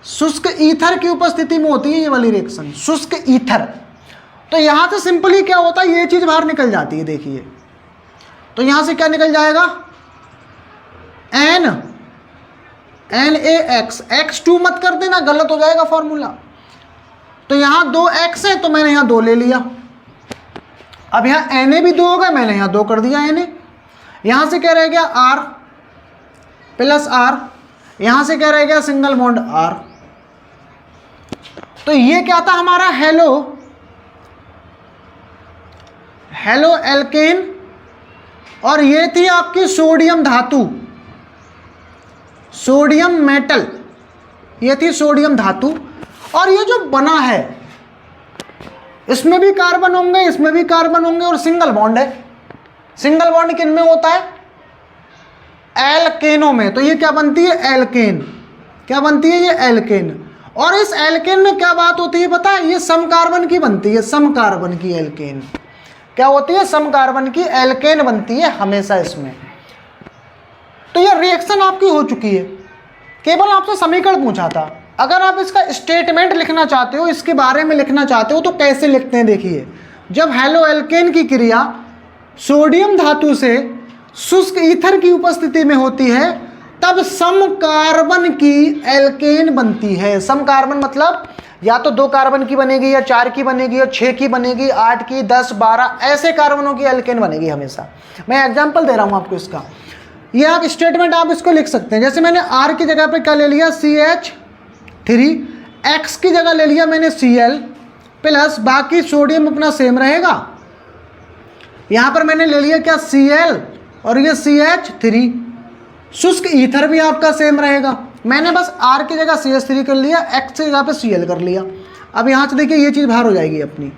शुष्क ईथर की उपस्थिति में होती है ये वाली रिएक्शन, शुष्क ईथर। तो यहां से सिंपली क्या होता है, ये चीज बाहर निकल जाती है। देखिए तो यहां से क्या निकल जाएगा, NaX, X2 मत कर देना, गलत हो जाएगा फॉर्मूला। तो यहां 2X है तो मैंने यहां 2 ले लिया। अब यहां Na भी 2 हो गया, मैंने यहां 2 कर दिया Na। यहां से क्या रह गया R प्लस R, यहां से क्या रह गया सिंगल बॉन्ड R। तो ये क्या था हमारा हेलो हेलो एल्केन, और ये थी आपकी सोडियम धातु, सोडियम मेटल, ये थी सोडियम धातु। और ये जो बना है इसमें भी कार्बन होंगे, इसमें भी कार्बन होंगे, और सिंगल बॉन्ड है। सिंगल बॉन्ड किन में होता है? एल्केनों में। तो ये क्या बनती है? एल्केन। क्या बनती है? ये एल्केन। और इस एल्केन में क्या बात होती है पता है? ये सम कार्बन की बनती है, सम कार्बन की एल्केन। क्या होती है? सम कार्बन की एल्केन बनती है हमेशा इसमें। तो ये रिएक्शन आपकी हो चुकी है, केवल आपसे समीकरण पूछा था। अगर आप इसका स्टेटमेंट लिखना चाहते हो, इसके बारे में लिखना चाहते हो, तो कैसे लिखते हैं देखिए। जब हेलो एल्केन की क्रिया सोडियम धातु से शुष्क ईथर की उपस्थिति में होती है, तब सम कार्बन की एल्केन बनती है। सम कार्बन मतलब या तो 2 कार्बन की बनेगी, या 4 की बनेगी, या 6 की बनेगी, 8 की, 10, 12 ऐसे कार्बनों की एल्केन बनेगी हमेशा। मैं एग्जांपल दे रहा हूं आपको इसका। ये आप स्टेटमेंट आप इसको लिख सकते हैं। जैसे मैंने R की जगह पे क्या ले लिया? CH3, X की जगह ले लिया मैंने Cl प्लस, बाकी सोडियम अपना सेम रहेगा। यहां पर मैंने ले लिया क्या? Cl, और ये CH3। शुष्क ईथर भी आपका सेम रहेगा। मैंने बस R की जगह CH3 कर लिया, X की जगह पे Cl कर लिया। अब यहाँ से देखिए ये चीज़ बाहर हो जाएगी अपनी,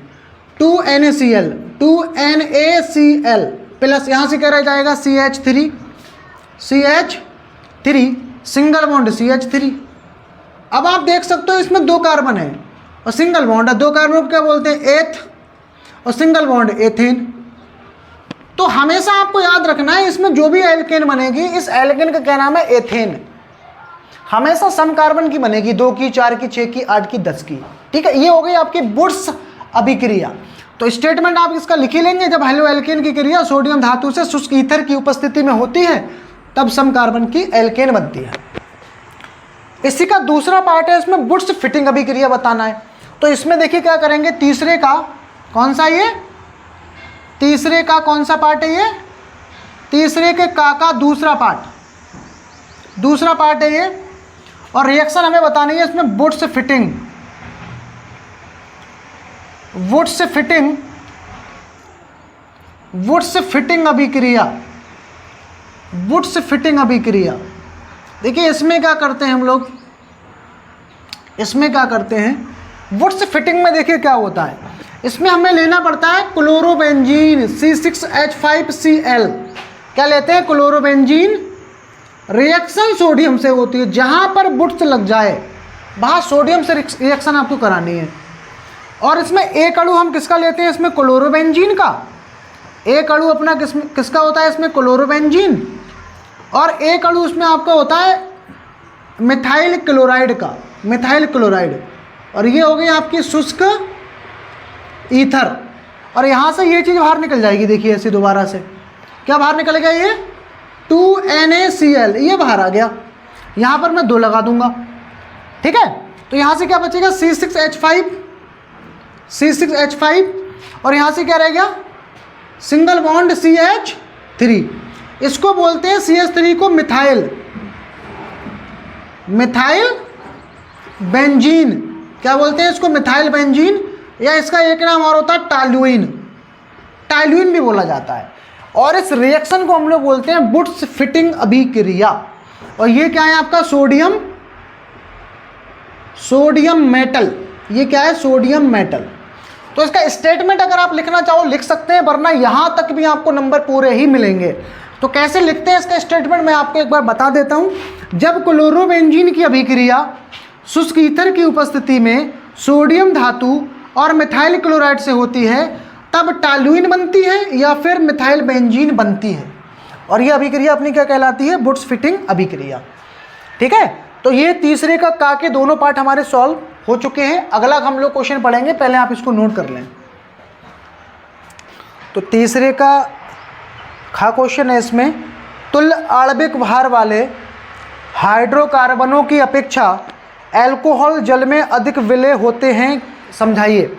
2NaCl, 2NaCl प्लस यहाँ से क्या रह जाएगा? CH3, CH3 single bond CH3। अब आप देख सकते हो इसमें 2 कार्बन है और सिंगल बॉन्ड है। 2 कार्बन को क्या बोलते हैं? एथ, और सिंगल बॉन्ड एथेन। तो हमेशा आपको याद रखना है इसमें जो भी एल्केन बनेगी, इस एल्केन का क्या नाम है? एथेन। हमेशा सम कार्बन की बनेगी, 2 की, 4 की, 6 की, 8 की, 10 की। ठीक है, ये हो गई आपकी वुड्स अभिक्रिया। तो स्टेटमेंट आप इसका लिख ही लेंगे। जब हेलो एल्केन की क्रिया सोडियम धातु से शुष्क ईथर की उपस्थिति में होती है, तब सम कार्बन की एल्केन बनती है। इसी का दूसरा पार्ट है, इसमें वुड्स फिटिंग अभिक्रिया बताना है। तो इसमें देखिए क्या करेंगे, तीसरे का कौन सा ये? तीसरे का कौन सा पार्ट है ये? तीसरे के का दूसरा पार्ट, दूसरा पार्ट है ये। और रिएक्शन हमें बतानी है इसमें Wurtz Fittig, Wurtz Fittig, Wurtz Fittig अभिक्रिया, वुड्स फिटिंग अभिक्रिया। देखिए इसमें क्या करते हैं हम लोग, इसमें क्या करते हैं वुड्स फिटिंग में, देखिए क्या होता है इसमें हमें लेना पड़ता है क्लोरोबेंजीन C6H5Cl। क्या लेते हैं? क्लोरोबेंजीन। रिएक्शन सोडियम से होती है, जहां पर वुड्स लग जाए वहां सोडियम से रिएक्शन आपको करानी है। और इसमें एक अणु हम किसका लेते हैं? इसमें क्लोरोबेंजीन का। एक अणु अपना किसका होता है? इसमें क्लोरोबेंजीन। और एक अणु उसमें आपका होता है मिथाइल क्लोराइड का, मिथाइल क्लोराइड। और ये हो गई आपकी शुष्क ईथर। और यहाँ से ये चीज़ बाहर निकल जाएगी, देखिए ऐसे दोबारा से क्या बाहर निकल गया? ये 2NaCl, ये बाहर आ गया। यहाँ पर मैं 2 लगा दूंगा, ठीक है। तो यहाँ से क्या बचेगा? C6H5, C6H5, और यहाँ से क्या रह गया? Single bond CH3। इसको बोलते हैं CH3 को मिथाइल, मिथाइल बेंजीन। क्या बोलते हैं इसको? मिथाइल बेंजीन, या इसका एक नाम और होता है टॉल्यूइन, टॉल्यूइन भी बोला जाता है। और इस रिएक्शन को हम लोग बोलते हैं वुड्स फिटिंग अभिक्रिया। और ये क्या है आपका? Sodium, sodium metal. ये क्या है? Sodium metal. तो इसका स्टेटमेंट अगर आप लिखना चाहो लिख सकते हैं, वरना यहाँ तक भी आपको नंबर पूरे ही मिलेंगे। तो कैसे लिखते हैं इसका स्टेटमेंट मैं आपको एक बार बता देता हूँ। जब क्लोरोबेंजीन की अभिक्रिया शुष्क ईथर की उपस्थिति में सोडियम धातु और मिथाइल क्लोराइड से होती है, तब टॉल्यूइन बनती है या फिर मिथाइल बेंजीन बनती है। और यह अभिक्रिया अपनी क्या कहलाती है? वुड्स फिटिंग अभिक्रिया। ठीक है, तो ये तीसरे का के दोनों पार्ट हमारे सॉल्व हो चुके हैं। अगला हम लोग क्वेश्चन पढ़ेंगे, पहले आप इसको नोट कर लें। तो तीसरे का क्वेश्चन है, इसमें तुल्य आणविक भार वाले हाइड्रोकार्बनों की अपेक्षा अल्कोहल जल में अधिक विलय होते हैं, समझाइए।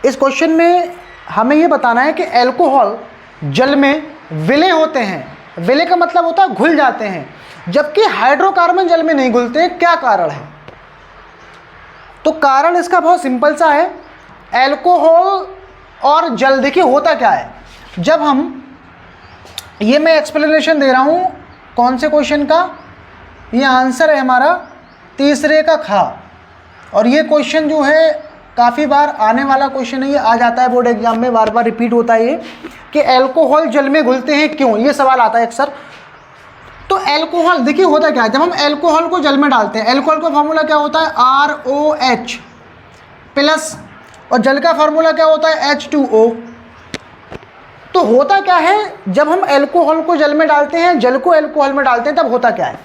इस क्वेश्चन में हमें ये बताना है कि अल्कोहल जल में विलय होते हैं। विलय का मतलब होता है घुल जाते हैं, जबकि हाइड्रोकार्बन जल में नहीं घुलते। क्या कारण है? तो कारण इसका बहुत सिंपल सा है। अल्कोहल और जल, देखिए होता क्या है, जब हम, ये मैं एक्सप्लेनेशन दे रहा हूँ कौन से क्वेश्चन का, ये आंसर है हमारा तीसरे का खा। और ये क्वेश्चन जो है काफ़ी बार आने वाला क्वेश्चन है, ये आ जाता है बोर्ड एग्जाम में, बार बार रिपीट होता है ये कि अल्कोहल जल में घुलते हैं क्यों, ये सवाल आता है अक्सर। तो अल्कोहल, देखिए होता क्या है, जब हम अल्कोहल को जल में डालते हैं, अल्कोहल का फार्मूला क्या होता है ROH प्लस, और जल का फार्मूला क्या होता है H2O। तो होता क्या है, जब हम अल्कोहल को जल में डालते हैं, जल को अल्कोहल में डालते हैं, तब होता क्या है,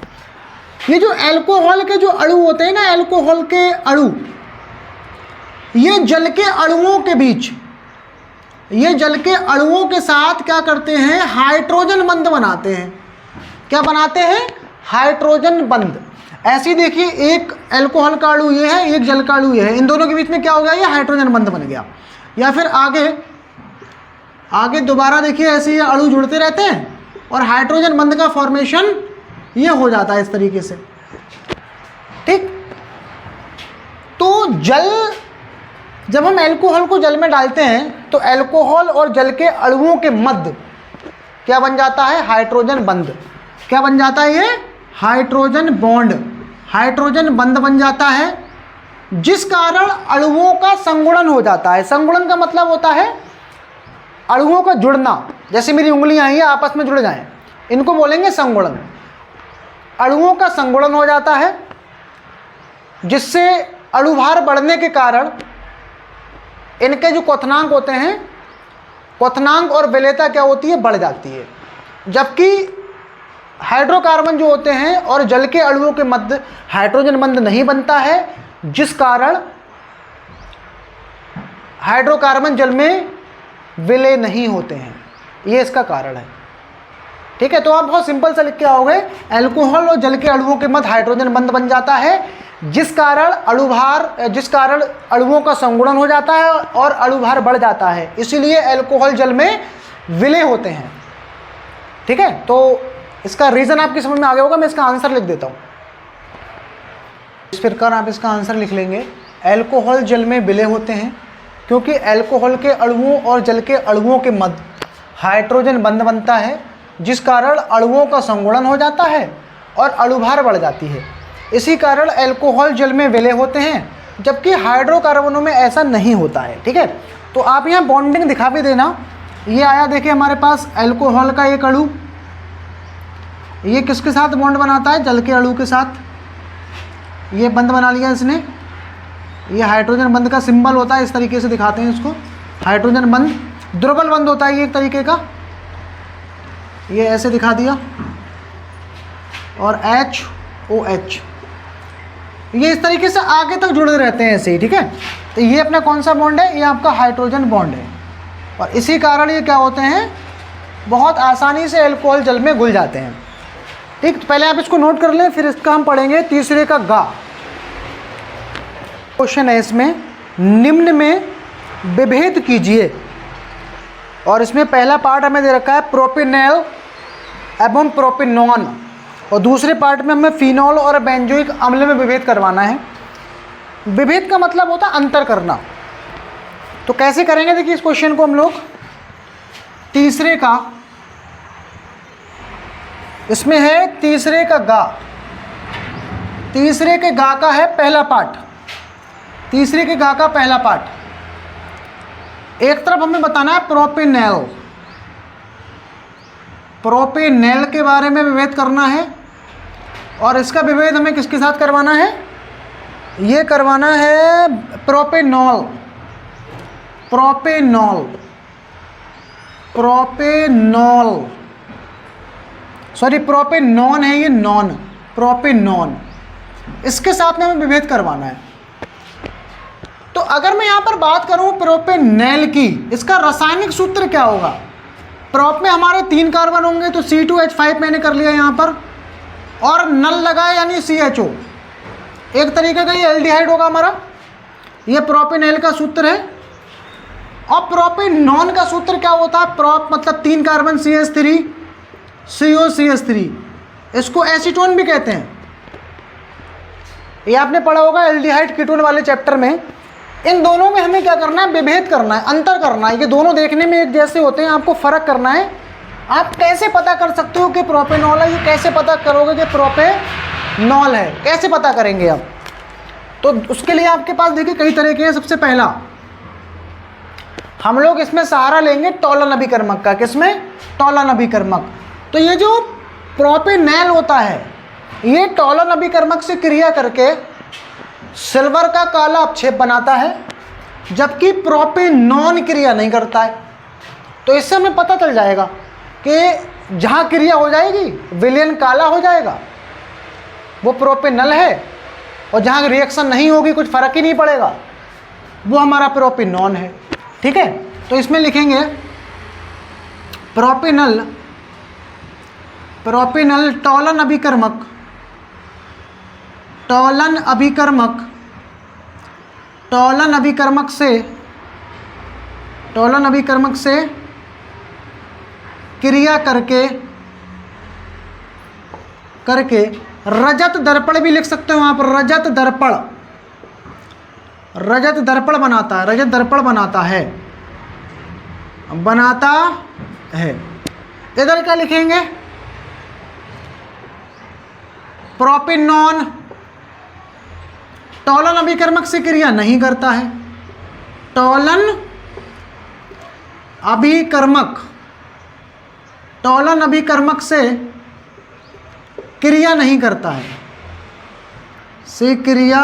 ये जो अल्कोहल के जो अणु होते हैं ना, अल्कोहल के अणु, ये जल के अणुओं के बीच, ये जल के अणुओं के साथ क्या करते हैं, हाइड्रोजन बंध बनाते हैं। क्या बनाते हैं, हाइड्रोजन बंध। ऐसे देखिए, एक अल्कोहल का अणु ये है, एक जल का अणु ये है, इन दोनों के बीच में क्या हो गया, ये हाइड्रोजन बंध बन गया। या फिर आगे दोबारा देखिए, ऐसे ये अणु जुड़ते रहते हैं और हाइड्रोजन बंध का फॉर्मेशन ये हो जाता है इस तरीके से, ठीक। तो जल, जब हम अल्कोहल को जल में डालते हैं तो अल्कोहल और जल के अणुओं के मध्य क्या बन जाता है, हाइड्रोजन बंध। क्या बन जाता है, ये हाइड्रोजन बॉन्ड, हाइड्रोजन बंध बन जाता है, जिस कारण अणुओं का संगुणन हो जाता है। संगुणन का मतलब होता है अणुओं का जुड़ना, जैसे मेरी उंगलियां हैं, आपस में जुड़ जाएं, इनको बोलेंगे संगुणन। अणुओं का संगुणन हो जाता है, जिससे अणुभार बढ़ने के कारण इनके जो क्वथनांक होते हैं, क्वथनांक और विलेयता क्या होती है, बढ़ जाती है। जबकि हाइड्रोकार्बन जो होते हैं और जल के अणुओं के मध्य हाइड्रोजन बंध नहीं बनता है, जिस कारण हाइड्रोकार्बन जल में विलय नहीं होते हैं, ये इसका कारण है, ठीक है। तो आप बहुत सिंपल सा लिख के आओगे, अल्कोहल और जल के अणुओं के मध्य हाइड्रोजन बंध बन जाता है, जिस कारण अणुओं का संगुणन हो जाता है और अणुभार बढ़ जाता है, इसीलिए अल्कोहल जल में विलय होते हैं, ठीक है। तो इसका रीज़न आपकी समझ में आ गया होगा। मैं इसका आंसर लिख देता हूँ, इस प्रकार आप इसका आंसर लिख लेंगे। अल्कोहल जल में विलय होते हैं क्योंकि अल्कोहल के अणुओं और जल के अणुओं के मध्य हाइड्रोजन बंध बनता है, जिस कारण अणुओं का संगुणन हो जाता है और अणुभार बढ़ जाती है, इसी कारण अल्कोहल जल में विलय होते हैं, जबकि हाइड्रोकार्बनों में ऐसा नहीं होता है, ठीक है। तो आप यहाँ बॉन्डिंग दिखा भी देना। ये आया देखिए हमारे पास अल्कोहल का एक अणु, ये किसके साथ बॉन्ड बनाता है, जल के अणु के साथ, ये बंध बना लिया इसने। ये हाइड्रोजन बंध का सिंबल होता है, इस तरीके से दिखाते हैं इसको, हाइड्रोजन बंध, दुर्बल बंध होता है ये एक तरीके का, ये ऐसे दिखा दिया, और HOH, ये इस तरीके से आगे तक जुड़े रहते हैं ऐसे ही, ठीक है। तो ये अपना कौन सा बॉन्ड है, ये आपका हाइड्रोजन बॉन्ड है, और इसी कारण ये क्या होते हैं, बहुत आसानी से अल्कोहल जल में घुल जाते हैं, ठीक। तो पहले आप इसको नोट कर लें, फिर इसका हम पढ़ेंगे तीसरे का गा। क्वेश्चन है इसमें, निम्न में विभेद कीजिए, और इसमें पहला पार्ट हमें दे रखा है प्रोपिनेल एवं प्रोपिनॉन, और दूसरे पार्ट में हमें फिनॉल और बेंजोइक अम्ल में विभेद करवाना है। विभेद का मतलब होता है अंतर करना। तो कैसे करेंगे, देखिए इस क्वेश्चन को हम लोग तीसरे का, इसमें है तीसरे का गा, तीसरे के गा का है पहला पार्ट, तीसरे के गा का पहला पार्ट। एक तरफ हमें बताना है प्रोपिनेल, प्रोपिनेल के बारे में विभेद करना है, और इसका विभेद हमें किसके साथ करवाना है, ये करवाना है propanol, propanol, propanol, sorry propanone है ये, नॉन, प्रोपेनॉन, इसके साथ में हमें विभेद करवाना है। तो अगर मैं यहाँ पर बात करूँ प्रोपेनेल की, इसका रासायनिक सूत्र क्या होगा, प्रोप में हमारे 3 कार्बन होंगे, तो C2H5 मैंने कर लिया यहाँ पर, और नल लगाए यानी CHO, एक तरीके का ये एल्डिहाइड होगा हमारा, ये प्रोपेनेल का सूत्र है। और प्रोपेनॉन का सूत्र क्या होता है, प्रोप मतलब 3 कार्बन CH3, COCH3, इसको एसीटोन भी कहते हैं, ये आपने पढ़ा होगा एल्डिहाइड कीटोन वाले चैप्टर में, इन दोनों में हमें क्या करना है, विभेद करना है, अंतर करना है। ये दोनों देखने में एक जैसे होते हैं, आपको फर्क करना है। आप कैसे पता कर सकते हो कि प्रोपेनॉल है, ये कैसे पता करोगे कि प्रोपेनॉल है, कैसे पता करेंगे आप? तो उसके लिए आपके पास देखिए कई तरीके हैं। सबसे पहला हम लोग इसमें सहारा लेंगे टॉलन अभिकर्मक का। किसमें? टॉलन अभिकर्मक। तो ये जो प्रोपेनॉल होता है ये टॉलन अभिकर्मक से क्रिया करके सिल्वर का काला अपक्षेप बनाता है, जबकि प्रोपेनॉन क्रिया नहीं करता है। तो इससे हमें पता चल जाएगा कि जहाँ क्रिया हो जाएगी विलयन काला हो जाएगा, वो प्रोपेनॉल है, और जहाँ रिएक्शन नहीं होगी, कुछ फर्क ही नहीं पड़ेगा, वो हमारा प्रोपेनॉन है। ठीक है, तो इसमें लिखेंगे प्रोपेनॉल, प्रोपेनॉल टॉलन अभिकर्मक, टॉलन अभिकर्मक, टॉलन अभिकर्मक से, टॉलन अभिकर्मक से क्रिया करके रजत दर्पण भी लिख सकते हो वहां पर, रजत दर्पण, रजत दर्पण बनाता है, रजत दर्पण बनाता है, बनाता है। इधर क्या लिखेंगे? प्रोपेनॉन टॉलन अभिकर्मक से क्रिया नहीं करता है, टॉलन अभिकर्मक, टॉलन अभिकर्मक से क्रिया नहीं करता है, से क्रिया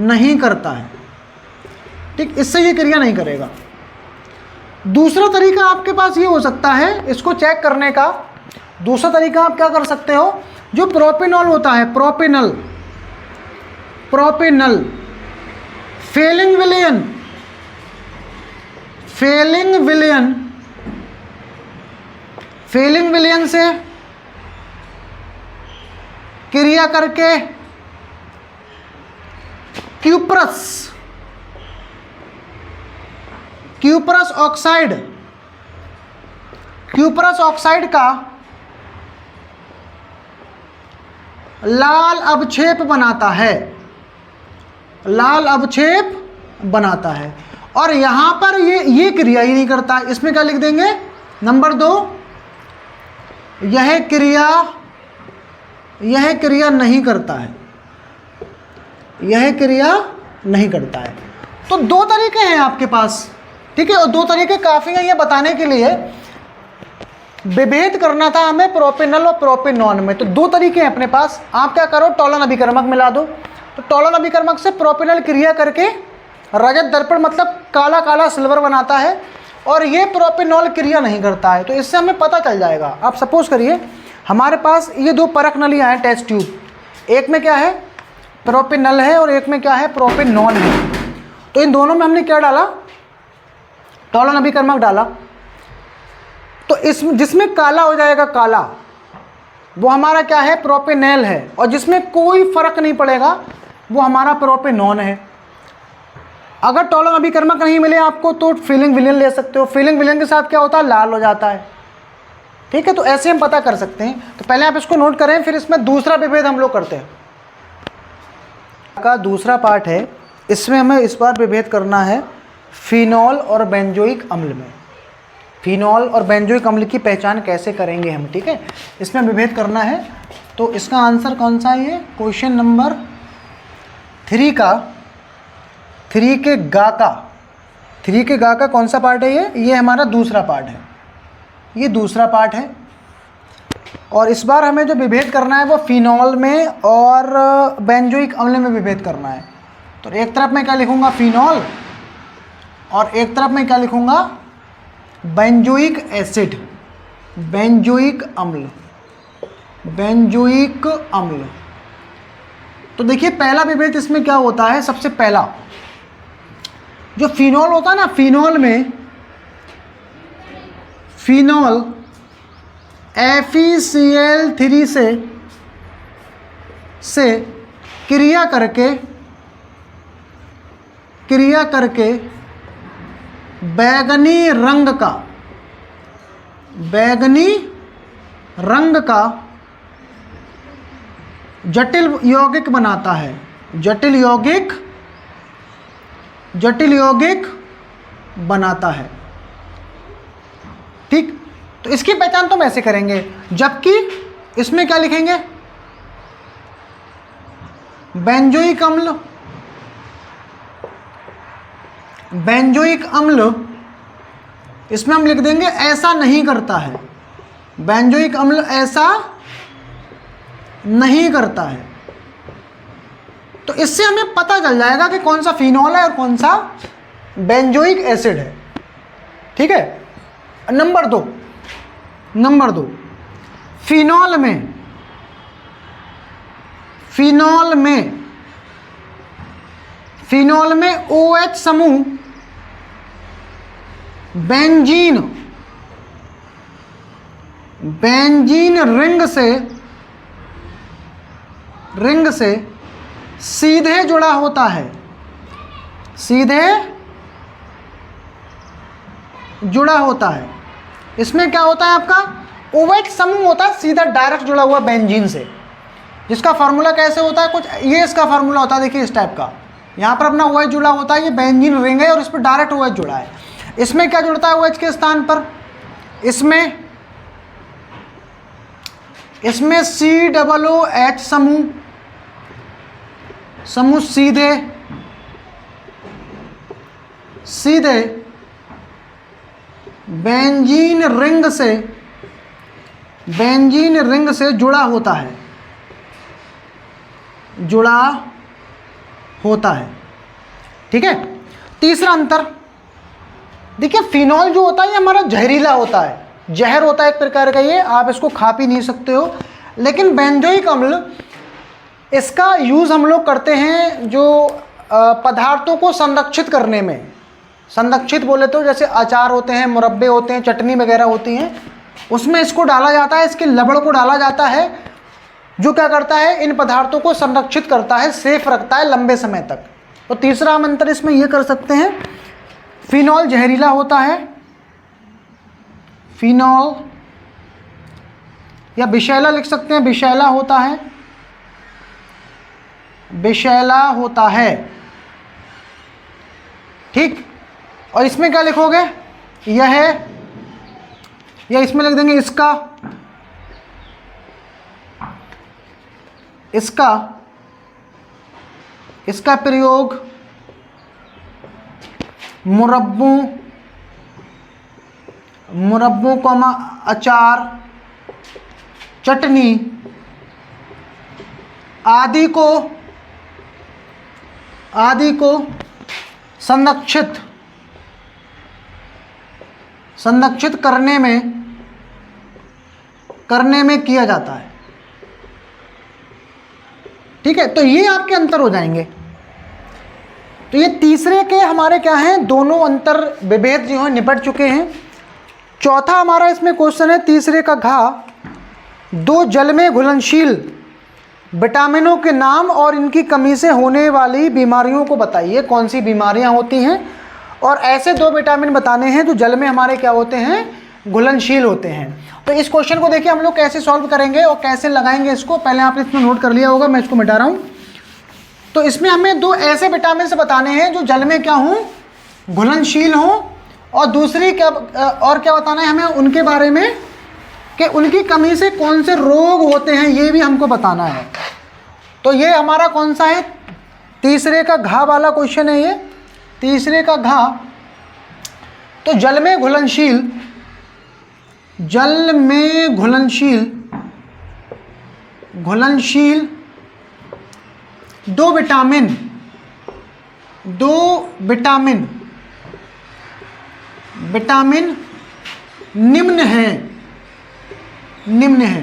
नहीं करता है। ठीक, इससे ये क्रिया नहीं करेगा। दूसरा तरीका आपके पास ये हो सकता है इसको चेक करने का। दूसरा तरीका आप क्या कर सकते हो, जो प्रोपेनॉल होता है, प्रोपेनॉल, प्रोपेनॉल फेलिंग विलयन, फेलिंग विलयन, फेलिंग विलयन से क्रिया करके cuprous, cuprous oxide, cuprous oxide का लाल अवक्षेप बनाता है, लाल अवक्षेप बनाता है। और यहां पर ये क्रिया ही नहीं करता। इसमें क्या लिख देंगे? नंबर 2, यह क्रिया नहीं करता है, यह क्रिया नहीं करता है। तो दो तरीके हैं आपके पास। ठीक है, और दो तरीके काफ़ी हैं ये बताने के लिए। विभेद करना था हमें प्रोपेनॉल और प्रोपेनॉन में, तो दो तरीके हैं अपने पास। आप क्या करो, टॉलन अभिकर्मक मिला दो। तो टॉलन अभिकर्मक से प्रोपेनॉल क्रिया करके रजत दर्पण मतलब काला काला सिल्वर बनाता है, और ये प्रोपेनॉल क्रिया नहीं करता है। तो इससे हमें पता चल जाएगा। आप सपोज करिए हमारे पास ये दो परख नलियाँ हैं, टेस्ट ट्यूब, एक में क्या है प्रोपेनॉल है और एक में क्या है प्रोपेनॉन है। तो इन दोनों में हमने क्या डाला, टॉलन अभिकर्मक डाला। तो इसमें जिसमें काला हो जाएगा काला, वो हमारा क्या है प्रोपेनॉल है, और जिसमें कोई फर्क नहीं पड़ेगा वो हमारा प्रोपेनॉन है। अगर टॉलन अभिकर्मक नहीं मिले आपको तो फीलिंग विलयन ले सकते हो। फीलिंग विलयन के साथ क्या होता है, लाल हो जाता है। ठीक है, तो ऐसे हम पता कर सकते हैं। तो पहले आप इसको नोट करें, फिर इसमें दूसरा विभेद हम लोग करते हैं। का दूसरा पार्ट है, इसमें हमें इस बार विभेद करना है फिनॉल और बेंजोइक अम्ल में। फिनॉल और बेंजोइक अम्ल की पहचान कैसे करेंगे हम, ठीक है, इसमें विभेद करना है। तो इसका आंसर कौन सा है, ये क्वेश्चन नंबर 3 का, 3 के गा का कौन सा पार्ट है, ये हमारा दूसरा पार्ट है, ये दूसरा पार्ट है। और इस बार हमें जो विभेद करना है वो फिनॉल में और बेंजोइक अम्ल में विभेद करना है। तो एक तरफ मैं क्या लिखूंगा फिनॉल, और एक तरफ मैं क्या लिखूंगा बेंजोइक एसिड, बेंजोइक अम्ल, बेंजोइक अम्ल। तो देखिए पहला विभेद इसमें क्या होता है, सबसे पहला जो फिनॉल होता है ना, फिनॉल में फिनॉल FeCl3 से क्रिया करके बैगनी रंग का जटिल यौगिक बनाता है, जटिल यौगिक जटिल यौगिक बनाता है। ठीक, तो इसकी पहचान तो हम ऐसे करेंगे, जबकि इसमें क्या लिखेंगे, बेंजोइक अम्ल, बेंजोइक अम्ल इसमें हम लिख देंगे ऐसा नहीं करता है, बेंजोइक अम्ल ऐसा नहीं करता है। तो इससे हमें पता चल जाएगा कि कौन सा फिनॉल है और कौन सा बेंजोइक एसिड है। ठीक है। नंबर दो, फिनॉल में OH समूह बेंजीन रिंग से सीधे जुड़ा होता है, सीधे जुड़ा होता है। इसमें क्या होता है, आपका OH समूह होता है सीधा डायरेक्ट जुड़ा हुआ बेंजीन से, जिसका फार्मूला कैसे होता है, कुछ ये इसका फार्मूला होता है, देखिए इस टाइप का। यहाँ पर अपना OH जुड़ा होता है, ये बेंजीन रिंग है और इस पर डायरेक्ट OH जुड़ा है। इसमें क्या जुड़ता है OH के स्थान पर, इसमें COOH समूह सीधे बेंजीन रिंग से जुड़ा होता है। ठीक है। तीसरा अंतर देखिए, फिनॉल जो होता है ये हमारा जहरीला होता है, जहर होता है एक प्रकार का, ये आप इसको खा पी नहीं सकते हो। लेकिन बेंजोइक अम्ल, इसका यूज़ हम लोग करते हैं जो पदार्थों को संरक्षित करने में। संरक्षित बोले तो जैसे अचार होते हैं, मुरब्बे होते हैं, चटनी वगैरह होती हैं, उसमें इसको डाला जाता है, इसके लवण को डाला जाता है, जो क्या करता है, इन पदार्थों को संरक्षित करता है, सेफ रखता है लंबे समय तक। तो तीसरा हम अंतर इसमें यह कर सकते हैं, फिनॉल जहरीला होता है, फिनॉल या विषैला लिख सकते हैं, विषैला होता है। ठीक। और इसमें क्या लिखोगे, यह है, या इसमें लिख देंगे इसका प्रयोग मुरब्बों को, अचार, चटनी आदि को संरक्षित करने में किया जाता है। ठीक है। तो ये आपके अंतर हो जाएंगे। तो ये तीसरे के हमारे क्या हैं, दोनों अंतर विभेद जो है निपट चुके हैं। चौथा हमारा इसमें क्वेश्चन है, तीसरे का घ, दो जल में घुलनशील विटामिनों के नाम और इनकी कमी से होने वाली बीमारियों को बताइए। कौन सी बीमारियां होती हैं, और ऐसे दो विटामिन बताने हैं जो जल में हमारे क्या होते हैं, घुलनशील होते हैं। तो इस क्वेश्चन को देखिए हम लोग कैसे सॉल्व करेंगे और कैसे लगाएंगे इसको, पहले आपने इसमें नोट कर लिया होगा, मैं इसको मिटा रहा हूँ। तो इसमें हमें दो ऐसे विटामिन से बताने हैं जो जल में क्या हों, घुलनशील हों, और दूसरी क्या, और क्या बताना है हमें उनके बारे में कि उनकी कमी से कौन से रोग होते हैं, ये भी हमको बताना है। तो ये हमारा कौन सा है, तीसरे का घा वाला क्वेश्चन है ये, तीसरे का घा। तो जल में घुलनशील दो विटामिन निम्न है।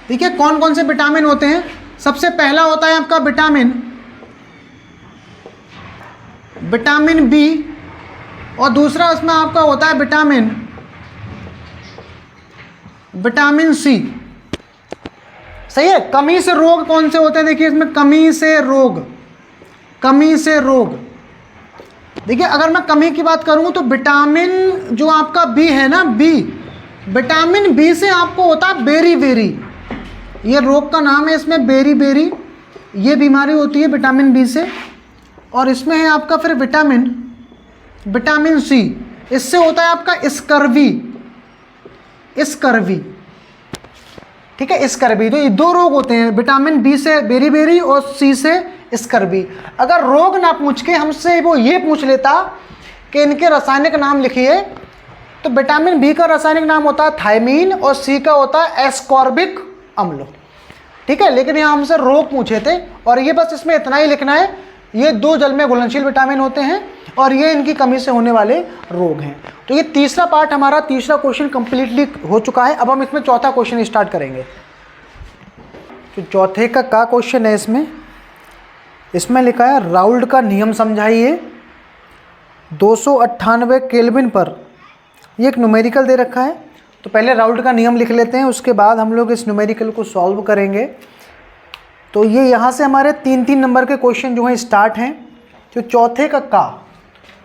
देखिए कौन कौन से विटामिन होते हैं। सबसे पहला होता है आपका विटामिन बी, और दूसरा उसमें आपका होता है विटामिन सी। सही है। कमी से रोग कौन से होते हैं, देखिए इसमें कमी से रोग। देखिए अगर मैं कमी की बात करूं तो विटामिन जो आपका बी है ना, विटामिन बी से आपको होता है बेरी, ये रोग का नाम है, इसमें बेरी ये बीमारी होती है विटामिन बी से। और इसमें है आपका फिर विटामिन विटामिन सी, इससे होता है आपका स्कर्वी, स्कर्वी, ठीक है, स्कर्वी। तो ये दो रोग होते हैं, विटामिन बी से बेरी और सी से स्कर्वी। अगर रोग ना पूछ के हमसे वो ये पूछ लेता कि इनके रासायनिक नाम लिखिए, तो विटामिन बी का रासायनिक नाम होता है थायमीन और सी का होता है एस्कॉर्बिक अम्ल, ठीक है। लेकिन यहाँ हमसे रोग पूछे थे और ये बस इसमें इतना ही लिखना है, ये दो जल में घुलनशील विटामिन होते हैं और ये इनकी कमी से होने वाले रोग हैं। तो ये तीसरा पार्ट हमारा, तीसरा क्वेश्चन कंप्लीटली हो चुका है। अब हम इसमें चौथा क्वेश्चन स्टार्ट करेंगे। तो चौथे का क्वेश्चन है, इसमें लिखा है राउल्ट का नियम समझाइए। 298 केल्विन पर, ये एक न्यूमेरिकल दे रखा है, तो पहले राउल्ट का नियम लिख लेते हैं, उसके बाद हम लोग इस न्यूमेरिकल को सॉल्व करेंगे। तो ये यहाँ से हमारे 3-3 नंबर के क्वेश्चन जो हैं स्टार्ट हैं। तो चौथे का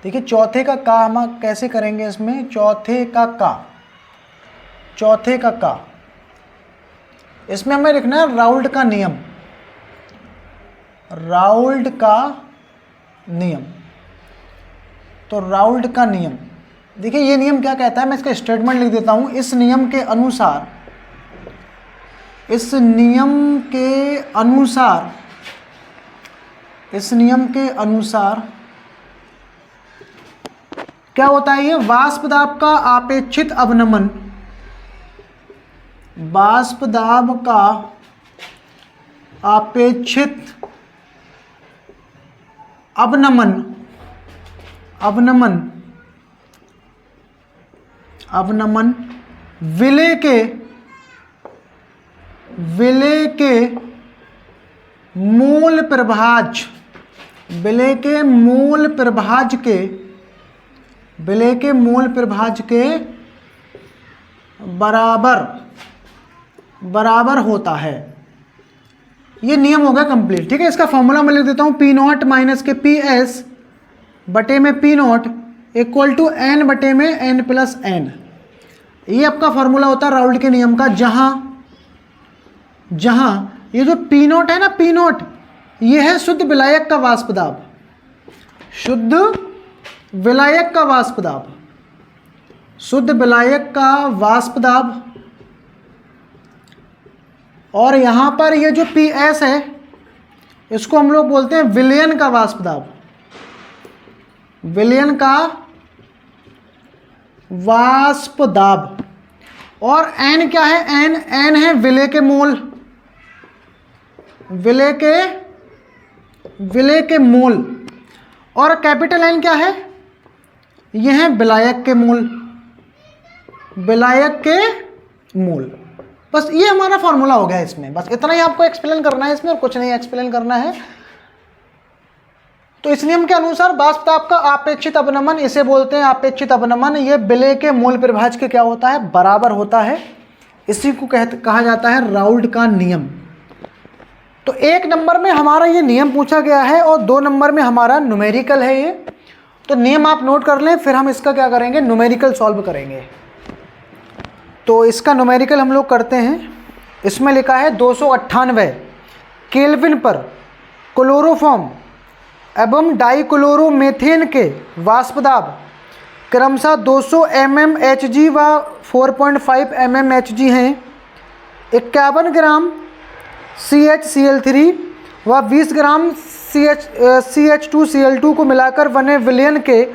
देखिए, चौथे का हम कैसे करेंगे इसमें, चौथे का इसमें हमें लिखना है राउल्ट का नियम, राउल्ट का नियम। तो राउल्ट का नियम, देखिए ये नियम क्या कहता है, मैं इसका स्टेटमेंट लिख देता हूं। इस नियम के अनुसार क्या होता है, ये वाष्प दाब का अपेक्षित अवनमन, वाष्प दाब का अपेक्षित अवनमन विलेय के मूल प्रभाज्य, विलेय के मूल प्रभाज्य के बराबर होता है। ये नियम हो गया कंप्लीट, ठीक है। इसका फॉर्मूला मैं लिख देता हूँ, पी नॉट माइनस के पी एस बटे में p not equal to n बटे में एन प्लस एन। ये आपका फॉर्मूला होता है राउल्ट के नियम का, जहां ये जो पी नॉट है ना, पी नॉट ये है शुद्ध विलायक का वाष्प दाब, शुद्ध विलायक का वाष्प दाब, शुद्ध विलायक का वाष्प दाब। और यहां पर ये जो पी एस है, इसको हम लोग बोलते हैं विलयन का वाष्प दाब, विलयन का वाष्प दाब। और एन क्या है, एन है विलेय के मोल, विलेय के मोल। और कैपिटल एन क्या है, यह है विलायक के मोल, विलायक के मोल। बस ये हमारा फॉर्मूला हो गया इसमें, बस इतना ही आपको एक्सप्लेन करना है इसमें और कुछ नहीं एक्सप्लेन करना है। तो इस नियम के अनुसार वाष्प दाब का अपेक्षित अवनमन, इसे बोलते हैं अपेक्षित अवनमन, ये विलेय के मूल प्रभाज्य के क्या होता है, बराबर होता है। इसी को कहा जाता है राउल्ट का नियम। तो 1 नंबर में हमारा ये नियम पूछा गया है और 2 नंबर में हमारा न्यूमेरिकल है ये। तो नियम आप नोट कर लें, फिर हम इसका क्या करेंगे, न्यूमेरिकल सॉल्व करेंगे। तो इसका न्यूमेरिकल हम लोग करते हैं। इसमें लिखा है 298 केल्विन पर क्लोरोफॉर्म एवं डाइक्लोरोमेथेन के वाष्प दाब क्रमशः 200 mmHg व 4.5 mmHg हैं। 51 ग्राम CHCl3 व 20 ग्राम CH2Cl2 को मिलाकर बने विलयन के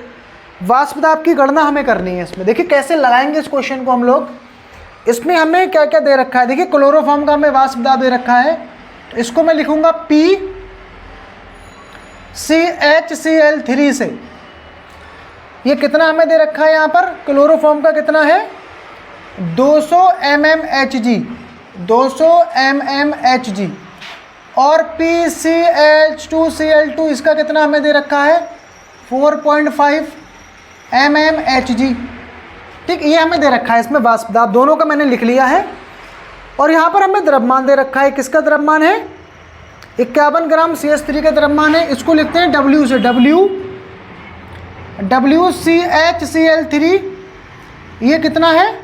वाष्प दाब की गणना हमें करनी है। इसमें देखिए कैसे लगाएंगे इस क्वेश्चन को हम लोग। इसमें हमें क्या क्या दे रखा है, देखिए क्लोरोफॉर्म का हमें वाष्प दाब दे रखा है, तो इसको मैं लिखूंगा PCHCl3 से। ये कितना हमें दे रखा है यहाँ पर, क्लोरोफॉर्म का कितना है 200 mmHg, 200 mmHg। और PCH2Cl2 इसका कितना हमें दे रखा है 4.5 mmHg, ठीक। ये हमें दे रखा है इसमें वाष्प दाब, दोनों का मैंने लिख लिया है। और यहाँ पर हमें द्रव्यमान दे रखा है, किसका द्रव्यमान है 51 ग्राम CH3 का द्रव्यमान है। इसको लिखते हैं W से, WCHCl3 ये कितना है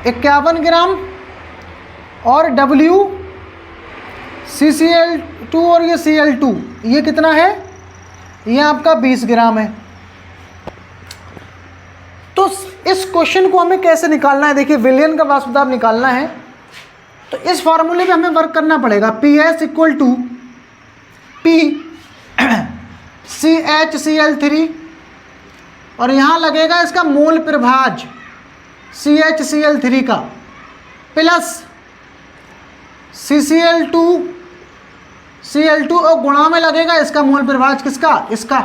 51 ग्राम और WCCl2 और ये Cl2 ये कितना है, ये आपका 20 ग्राम है, तो इस क्वेश्चन को हमें कैसे निकालना है, देखिए विलियन का वाष्प निकालना है तो इस फॉर्मूले पे हमें वर्क करना पड़ेगा। P s equal to p CHCl3 और यहाँ लगेगा इसका मोल प्रभाज CHCl3 का प्लस Cl2 और गुणा में लगेगा इसका मोल प्रभाज किसका, इसका।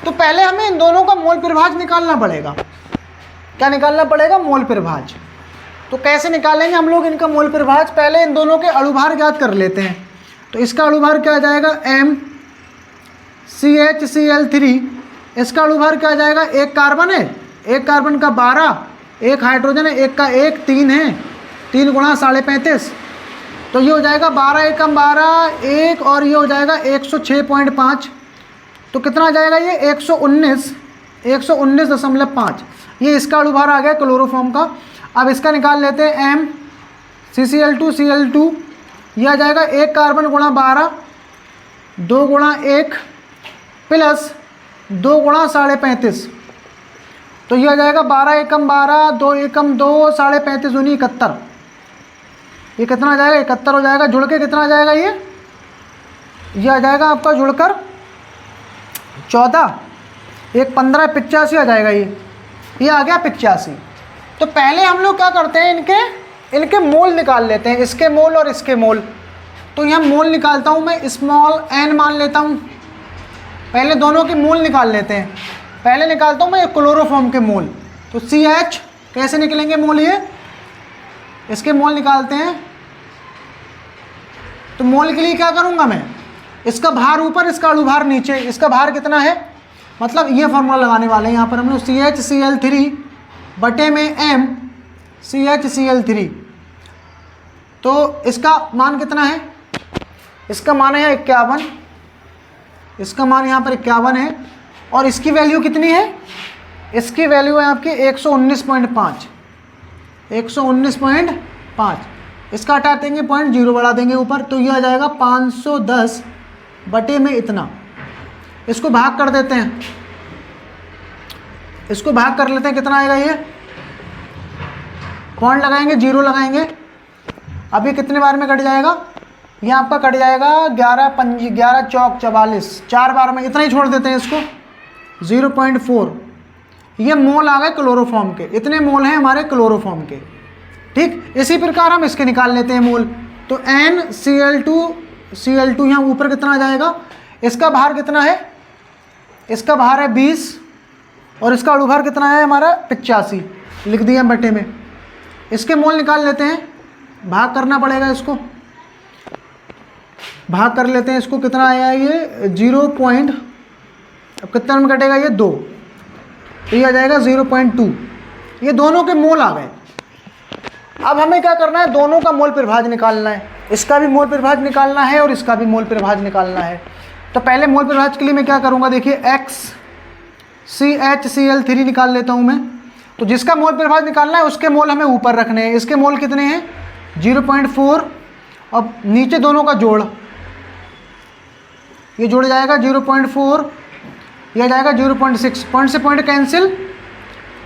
तो पहले हमें इन दोनों का मोल प्रभाज निकालना पड़ेगा। क्या निकालना पड़ेगा, मोल प्रभाज। तो कैसे निकालेंगे हम लोग इनका मोल प्रभाज, पहले इन दोनों के अणुभार ज्ञात कर लेते हैं। तो इसका अणुभार क्या आ जाएगा, MCHCl3, इसका अणुभार क्या आ जाएगा, एक कार्बन है, एक कार्बन का 12, एक हाइड्रोजन है, एक का 1, 3 है, 3 गुणा 35.5, तो ये हो जाएगा 12 एकम 12, 1 और ये हो जाएगा 106.5, तो कितना आ जाएगा ये 119.5। ये इसका अणुभार आ गया क्लोरोफॉर्म का। अब इसका निकाल लेते हैं MCCl2 ये आ जाएगा 1 कार्बन गुणा 12, 2 गुणा 1 प्लस 2 गुणा 35.5, तो ये आ जाएगा 12 एकम 12, 2 एकम 2, 35.5 दूनी 71, ये कितना आ जाएगा 71 हो जाएगा। जुड़ के कितना आ जाएगा ये आ जाएगा आपका जुड़कर 14, 1 15 85 आ जाएगा ये आ गया 85। तो पहले हम लोग क्या करते हैं, इनके मोल निकाल लेते हैं, इसके मोल और इसके मोल। तो यहाँ मोल निकालता हूँ मैं, स्मॉल n मान लेता हूँ, पहले दोनों के मोल निकाल लेते हैं। पहले निकालता हूँ मैं क्लोरोफॉर्म के मोल, तो CH कैसे निकलेंगे मोल, ये इसके मोल निकालते हैं। तो मोल के लिए क्या करूँगा मैं, इसका भार ऊपर, इसका अणुभार नीचे, इसका भार कितना है, मतलब ये फॉर्मूला लगाने वाले हैं यहाँ पर हम लोग, CHCl3 बटे में MCHCl3। तो इसका मान कितना है, इसका मान है 51, इसका मान यहाँ पर 51 है, और इसकी वैल्यू कितनी है, इसकी वैल्यू है आपकी 119.5, 119.5। इसका हटा देंगे, 0.0 बढ़ा देंगे ऊपर, तो ये आ जाएगा 510 बटे में इतना। इसको भाग कर देते हैं, इसको भाग कर लेते हैं, कितना आएगा ये, पॉइंट लगाएंगे, 0 लगाएंगे। अब ये कितने बार में कट जाएगा, ये आपका कट जाएगा 11 चौक 44, 4 बार में, इतना ही छोड़ देते हैं इसको, 0.4। ये मोल आ गए क्लोरोफॉर्म के, इतने मोल हैं हमारे क्लोरोफॉर्म के। ठीक, इसी प्रकार हम इसके निकाल लेते हैं मोल। तो NCl2 यहाँ ऊपर कितना आ जाएगा, इसका भार कितना है, इसका भार है 20 और इसका अणुभार कितना है हमारा 85, लिख दिया बटे में। इसके मोल निकाल लेते हैं, भाग करना पड़ेगा, इसको भाग कर लेते हैं। इसको कितना आया ये 0. अब कितना में कटेगा ये 2, तो ये आ जाएगा 0.2। ये दोनों के मोल आ गए। अब हमें क्या करना है, दोनों का मोल प्रभाज निकालना है, इसका भी मोल प्रभाज निकालना है और इसका भी मोल प्रभाज निकालना है। तो पहले मोल प्रभाज के लिए मैं क्या करूँगा, देखिए CHCl3 निकाल लेता हूँ मैं। तो जिसका मोल प्रभाज निकालना है उसके मोल हमें ऊपर रखने हैं। इसके मोल कितने हैं 0.4, अब नीचे दोनों का जोड़, ये जुड़ जाएगा 0.4, यह जाएगा 0.6, पॉइंट से पॉइंट कैंसिल,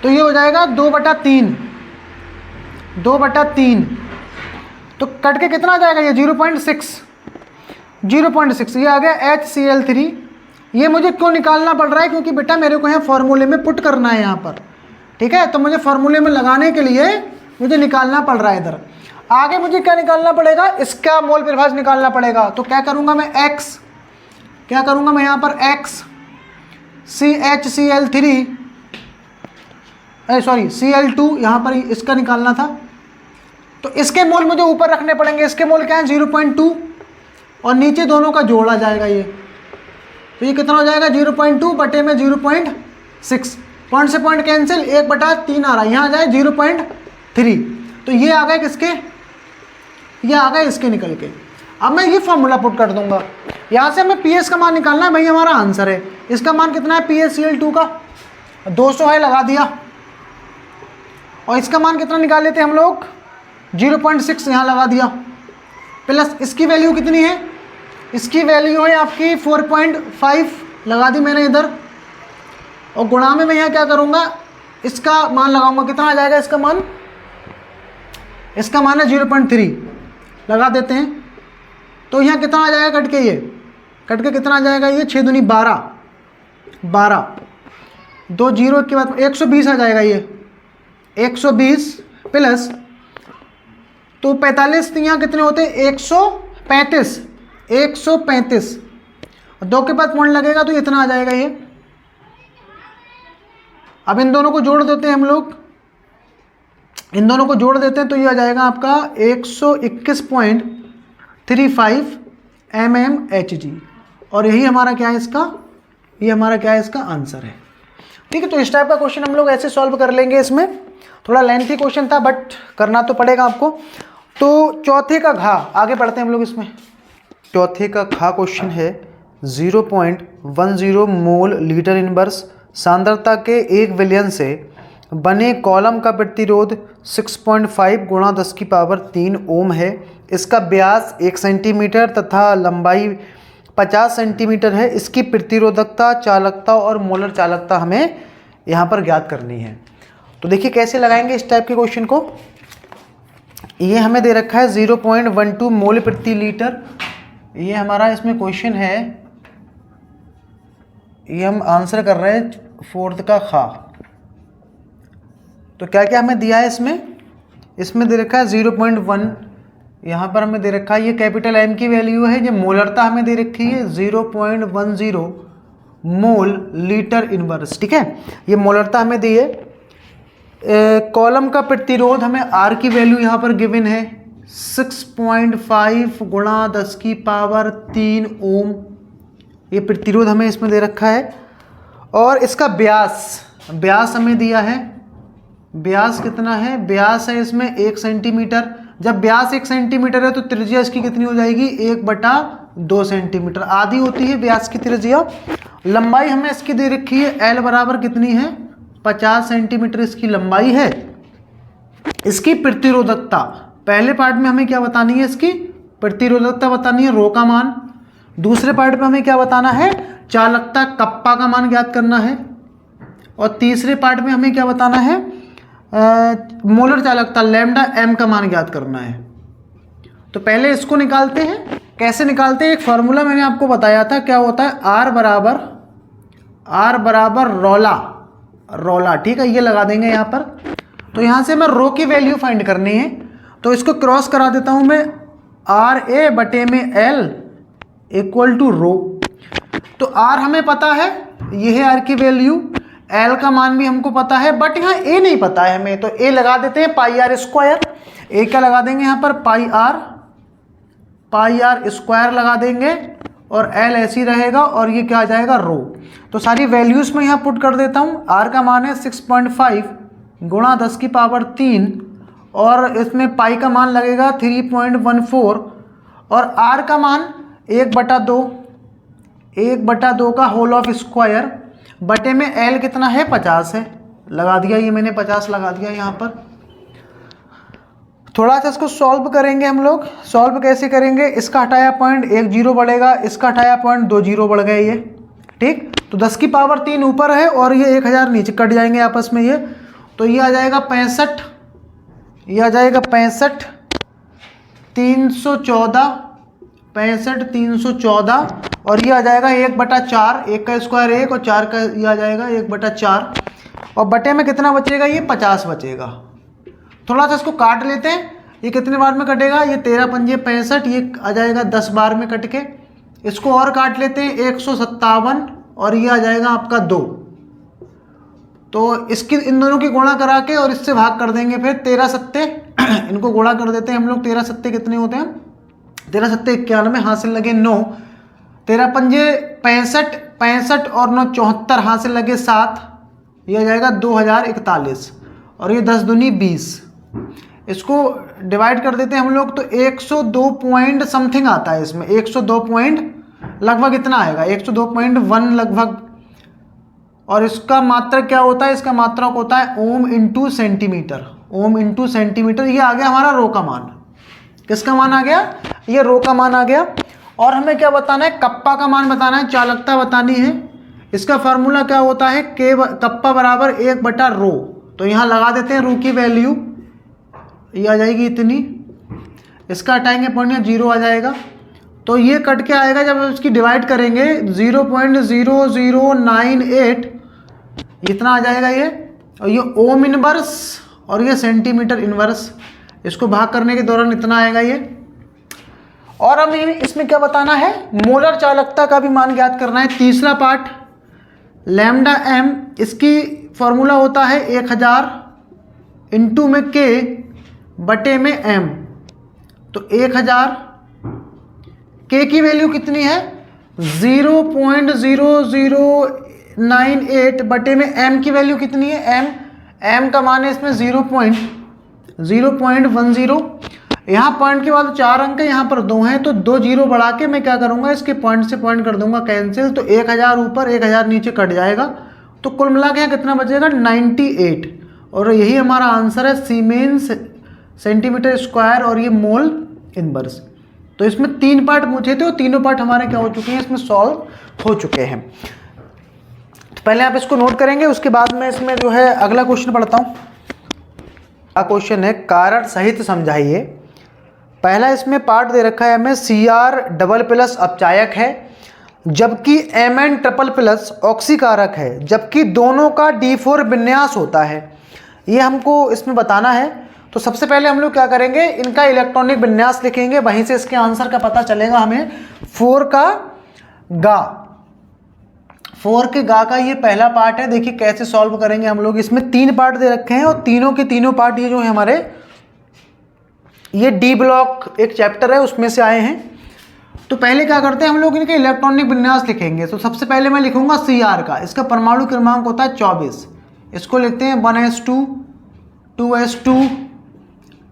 तो ये हो जाएगा 2/3, 2/3। तो कट के कितना आ जाएगा ये 0.6, ये आ गया HCl3। ये मुझे क्यों निकालना पड़ रहा है, क्योंकि बेटा मेरे को यहाँ फॉर्मूले में पुट करना है यहाँ पर, ठीक है। तो मुझे फॉर्मूले में लगाने के लिए मुझे निकालना पड़ रहा है इधर। आगे मुझे क्या निकालना पड़ेगा, इसका मोल प्रभाज निकालना पड़ेगा। तो क्या करूँगा मैं, क्या करूँगा मैं यहाँ पर Cl2 यहाँ पर इसका निकालना था। तो इसके मोल मुझे ऊपर रखने पड़ेंगे। इसके मोल क्या है 0.2 और नीचे दोनों का जोड़ आ जाएगा ये, तो ये कितना हो जाएगा 0.2 बटे में 0.6, पॉइंट से पॉइंट कैंसिल, 1/3 आ रहा है, यहाँ आ जाए 0.3। तो ये आ गए किसके, ये आ गए इसके निकल के। अब मैं ये फॉर्मूला पुट कर दूंगा, यहाँ से हमें PS का मान निकालना है, भाई हमारा आंसर है। इसका मान कितना है PaCl2 का 200 है, लगा दिया। और इसका मान कितना निकाल लेते हैं हम लोग 0.6, यहाँ लगा दिया, प्लस इसकी वैल्यू कितनी है, इसकी वैल्यू है आपकी 4.5, लगा दी मैंने इधर। और गुणा में मैं यहाँ क्या करूँगा, इसका मान लगाऊंगा, कितना आ जाएगा इसका मान? इसका मान है 0.3, लगा देते हैं। तो यहाँ कितना आ जाएगा कट के? ये कट के कितना आ जाएगा? ये 6 दूनी 12, 12, 2 जीरो के बाद 120 आ जाएगा। ये 120 प्लस, तो 45 यहाँ कितने होते हैं? 135, 135, 2 के बाद पॉइंट लगेगा तो इतना आ जाएगा ये। अब इन दोनों को जोड़ देते हैं हम लोग, इन दोनों को जोड़ देते हैं तो ये आ जाएगा आपका 121.35 mmHg। और यही हमारा क्या है इसका? ये हमारा क्या है इसका आंसर है। ठीक है, तो इस टाइप का क्वेश्चन हम लोग ऐसे सॉल्व कर लेंगे। इसमें थोड़ा लेंथी क्वेश्चन था बट करना तो पड़ेगा आपको। तो चौथे का घा, आगे बढ़ते हैं हम लोग इसमें। चौथे का घा क्वेश्चन है 0.10 मोल लीटर इनवर्स सांद्रता के 1 विलयन से बने कॉलम का प्रतिरोध 6.5 गुणा 10³ ओम है। इसका व्यास 1 सेंटीमीटर तथा लंबाई 50 सेंटीमीटर है। इसकी प्रतिरोधकता, चालकता और मोलर चालकता हमें यहाँ पर ज्ञात करनी है। तो देखिए कैसे लगाएंगे इस टाइप के क्वेश्चन को। ये हमें दे रखा है 0.12 मोल प्रति लीटर। ये हमारा इसमें क्वेश्चन है, ये हम आंसर कर रहे हैं फोर्थ का खा। तो क्या क्या हमें दिया है इसमें? इसमें दे रखा है 0.1, यहाँ पर हमें दे रखा है ये कैपिटल M की वैल्यू है। ये मोलरता हमें दे रखी है 0.10 मोल लीटर इनवर्स। ठीक है, ये मोलरता हमें दी है। कॉलम का प्रतिरोध हमें R की वैल्यू यहाँ पर गिवन है 6.5 गुणा 10³ ओम। ये प्रतिरोध हमें इसमें दे रखा है। और इसका व्यास, व्यास हमें दिया है। व्यास कितना है? व्यास है इसमें 1 सेंटीमीटर। जब व्यास 1 सेंटीमीटर है तो त्रिज्या इसकी कितनी हो जाएगी? 1/2 सेंटीमीटर, आधी होती है व्यास की त्रिज्या। लंबाई हमें इसकी दे रखी है L बराबर कितनी है? 50 सेंटीमीटर इसकी लंबाई है। इसकी प्रतिरोधकता, पहले पार्ट में हमें क्या बतानी है? इसकी प्रतिरोधकता बतानी है, रो का मान। दूसरे पार्ट में हमें क्या बताना है? चालकता, कप्पा का मान ज्ञात करना है। और तीसरे पार्ट में हमें क्या बताना है? मोलर चालकता, लैम्डा M का मान ज्ञात करना है। तो पहले इसको निकालते हैं। कैसे निकालते हैं? एक फॉर्मूला मैंने आपको बताया था, क्या होता है? R बराबर रोला। ठीक है, ये लगा देंगे यहाँ पर। तो यहाँ से मैं रो की वैल्यू फाइंड करनी है, तो इसको क्रॉस करा देता हूँ मैं। RA/L इक्वल टू रो। तो R हमें पता है, ये है R की वैल्यू। L का मान भी हमको पता है, बट यहाँ A नहीं पता है हमें, तो A लगा देते हैं πr²। A क्या लगा देंगे यहाँ पर? πr² लगा देंगे और L ऐसी रहेगा और ये क्या आ जाएगा? रो। तो सारी वैल्यूज में यहाँ पुट कर देता हूँ। R का मान है 6.5 गुणा 10³ और इसमें पाई का मान लगेगा 3.14 और R का मान 1/2 का होल ऑफ स्क्वायर बटे में L कितना है? 50 है। लगा दिया, ये मैंने 50 लगा दिया यहाँ पर। थोड़ा सा इसको सॉल्व करेंगे हम लोग। सॉल्व कैसे करेंगे? इसका हटाया पॉइंट 1 0 बढ़ेगा, इसका हटाया पॉइंट 2 0 बढ़ गए ये। ठीक, तो 10³ ऊपर है और ये 1000 नीचे कट जाएंगे आपस में ये। तो ये आ जाएगा 65, ये आ जाएगा 65 314, 65 314 और ये आ जाएगा 1/4, 1 का स्क्वायर 1 और 4 का ये आ जाएगा 1/4 और बटे में कितना बचेगा? ये 50 बचेगा। थोड़ा सा इसको काट लेते हैं। ये कितने बार में कटेगा? ये 13 पंजे 65, ये आ जाएगा 10 बार में कट के। इसको और काट लेते हैं 157 और ये आ जाएगा आपका 2। तो इसकी इन दोनों की गुणा करा के और इससे भाग कर देंगे फिर 13 सत्ते इनको गुणा कर देते हैं हम लोग। 13 सत्ते कितने होते हैं? 13 सत्ते 91, हासिल लगे 9। 13 पंजे 65, 65 और 9 74, हासिल लगे 7। ये आ जाएगा 2041 और ये 10 दूनी 20। इसको डिवाइड कर देते हैं हम लोग तो 102 पॉइंट समथिंग आता है इसमें। 102 पॉइंट लगभग इतना आएगा, 102.1 लगभग। और इसका मात्रक क्या होता है? इसका मात्रक होता है ohm into centimetre. Ohm into centimetre. ये आ गया हमारा रो का मान। किसका मान आ गया? ये रो का मान आ गया। और हमें क्या बताना है? कप्पा का मान बताना है, चालकता बतानी है। इसका फार्मूला क्या होता है? कप्पा बराबर 1/ρ। तो यहाँ लगा देते हैं रू की वैल्यू, ये आ जाएगी इतनी, इसका हटाएंगे पॉइंट, यहाँ 0 आ जाएगा। तो ये कट के आएगा जब इसकी डिवाइड करेंगे 0.0098 इतना आ जाएगा ये, और ये ओम इनवर्स और ये सेंटीमीटर इनवर्स, इसको भाग करने के दौरान इतना आएगा ये। और हमें इसमें क्या बताना है, मोलर चालकता का भी मान ज्ञात करना है। तीसरा पार्ट लैम्डा एम, इसकी फॉर्मूला होता है 1000 इंटू में के बटे में एम। तो 1000 के की वैल्यू कितनी है 0.0098 बटे में एम की वैल्यू कितनी है, एम का मान है इसमें 0.10। यहाँ पॉइंट के बाद 4 अंक है, यहाँ पर 2 हैं, तो 2 0 बढ़ा के मैं क्या करूँगा, इसके पॉइंट से पॉइंट कर दूंगा कैंसिल। तो 1000 ऊपर 1000 नीचे कट जाएगा, तो कुल मिला के यहाँ कितना बचेगा 98। और यही हमारा आंसर है, सीमेंस सेंटीमीटर स्क्वायर और ये मोल इनवर्स। तो इसमें 3 पार्ट पूछे थे और तीनों पार्ट हमारे क्या हो चुके हैं, इसमें सॉल्व हो चुके हैं। तो पहले आप इसको नोट करेंगे, उसके बाद में इसमें जो है अगला क्वेश्चन पढ़ता हूँ। अगला क्वेश्चन है कारण सहित समझाइए। पहला इसमें पार्ट दे रखा है हमें Cr++ अपचायक है, जबकि Mn++ ऑक्सीकारक है, जबकि दोनों का D4 विन्यास होता है। ये हमको इसमें बताना है। तो सबसे पहले हम लोग क्या करेंगे, इनका इलेक्ट्रॉनिक विन्यास लिखेंगे, वहीं से इसके आंसर का पता चलेगा हमें। 4 के गा का ये पहला पार्ट है। देखिए कैसे सॉल्व करेंगे हम लोग। इसमें 3 पार्ट दे रखे हैं और तीनों के तीनों पार्ट ये जो है हमारे ये डी ब्लॉक एक चैप्टर है उसमें से आए हैं। तो पहले क्या करते हैं हम लोग, इनके इलेक्ट्रॉनिक विन्यास लिखेंगे। तो सबसे पहले मैं लिखूंगा Cr का, इसका परमाणु क्रमांक होता है 24। इसको लिखते हैं 1s2 2s2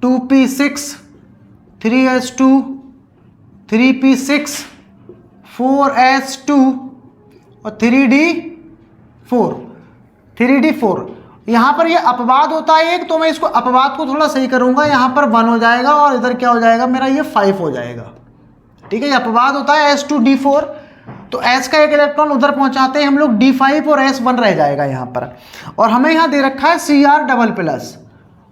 2p6 3s2 3p6 4s2 और 3d4। यहाँ पर ये अपवाद होता है एक, तो मैं इसको अपवाद को थोड़ा सही करूँगा। यहाँ पर 1 हो जाएगा और इधर क्या हो जाएगा मेरा, ये 5 हो जाएगा। ठीक है, ये अपवाद होता है s2d4। तो s का एक इलेक्ट्रॉन उधर पहुँचाते हैं हम लोग d5 और s1 रह जाएगा यहाँ पर। और हमें यहाँ दे रखा है Cr++।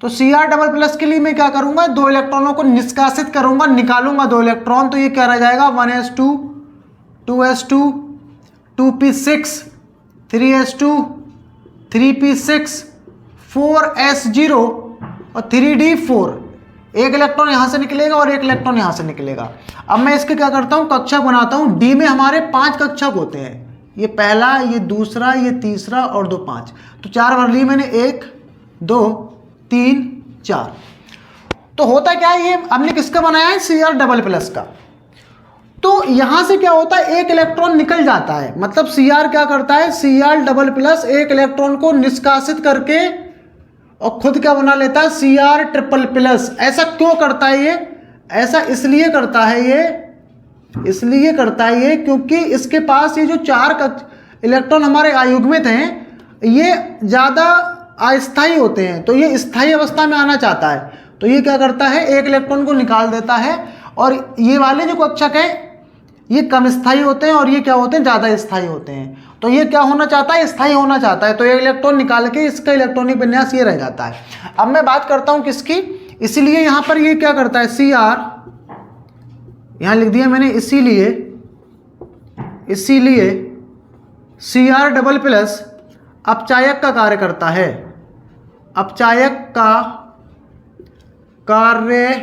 तो Cr++ के लिए मैं क्या करूँगा, 2 इलेक्ट्रॉनों को निष्कासित करूँगा, निकालूंगा 2 इलेक्ट्रॉन। तो ये क्या रह जाएगा 1s2 2s2 2p6 3s2 3p6 4s0 और 3d4। एक इलेक्ट्रॉन यहाँ से निकलेगा और एक इलेक्ट्रॉन यहाँ से निकलेगा। अब मैं इसके क्या करता हूँ, कक्षक बनाता हूँ। डी में हमारे 5 कक्षक होते हैं, ये पहला, ये दूसरा, ये तीसरा और 2 5। तो 4 भर लिए मैंने, 1 2 3 4। तो होता क्या है, ये हमने किसका बनाया है, Cr++ का। तो यहां से क्या होता है, एक इलेक्ट्रॉन निकल जाता है। मतलब Cr क्या करता है, Cr++ एक इलेक्ट्रॉन को निष्कासित करके और खुद क्या बना लेता है, Cr++। ऐसा क्यों करता है ये, ऐसा इसलिए करता है ये क्योंकि इसके पास ये जो 4 इलेक्ट्रॉन हमारे अयुग्मित हैं, ये ज़्यादा अस्थायी होते हैं। तो ये स्थायी अवस्था में आना चाहता है। तो ये क्या करता है, एक इलेक्ट्रॉन को निकाल देता है। और ये वाले जो कक्षक हैं ये कम स्थायी होते हैं और ये क्या होते हैं, ज़्यादा स्थायी होते हैं। तो ये क्या होना चाहता है, स्थायी होना चाहता है। तो ये इलेक्ट्रॉन निकाल के इसका इलेक्ट्रॉनिक विन्यास ये रह जाता है। अब मैं बात करता हूँ किसकी, इसीलिए यहाँ पर ये क्या करता है, Cr, यहाँ लिख दिया मैंने, इसीलिए Cr++ अपचायक का कार्य करता है, अपचायक का कार्य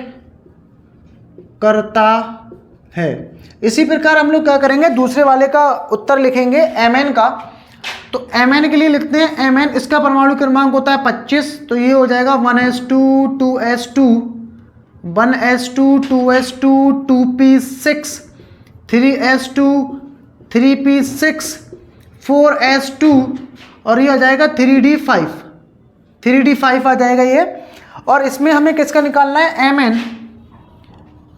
करता है। इसी प्रकार हम लोग क्या करेंगे, दूसरे वाले का उत्तर लिखेंगे Mn का। तो Mn के लिए लिखते हैं Mn, इसका परमाणु क्रमांक होता है 25। तो ये हो जाएगा 1s2 2s2 1s2 2s2 2p6 3s2 3p6 4s2 और ये आ जाएगा 3d5 आ जाएगा ये। और इसमें हमें किसका निकालना है,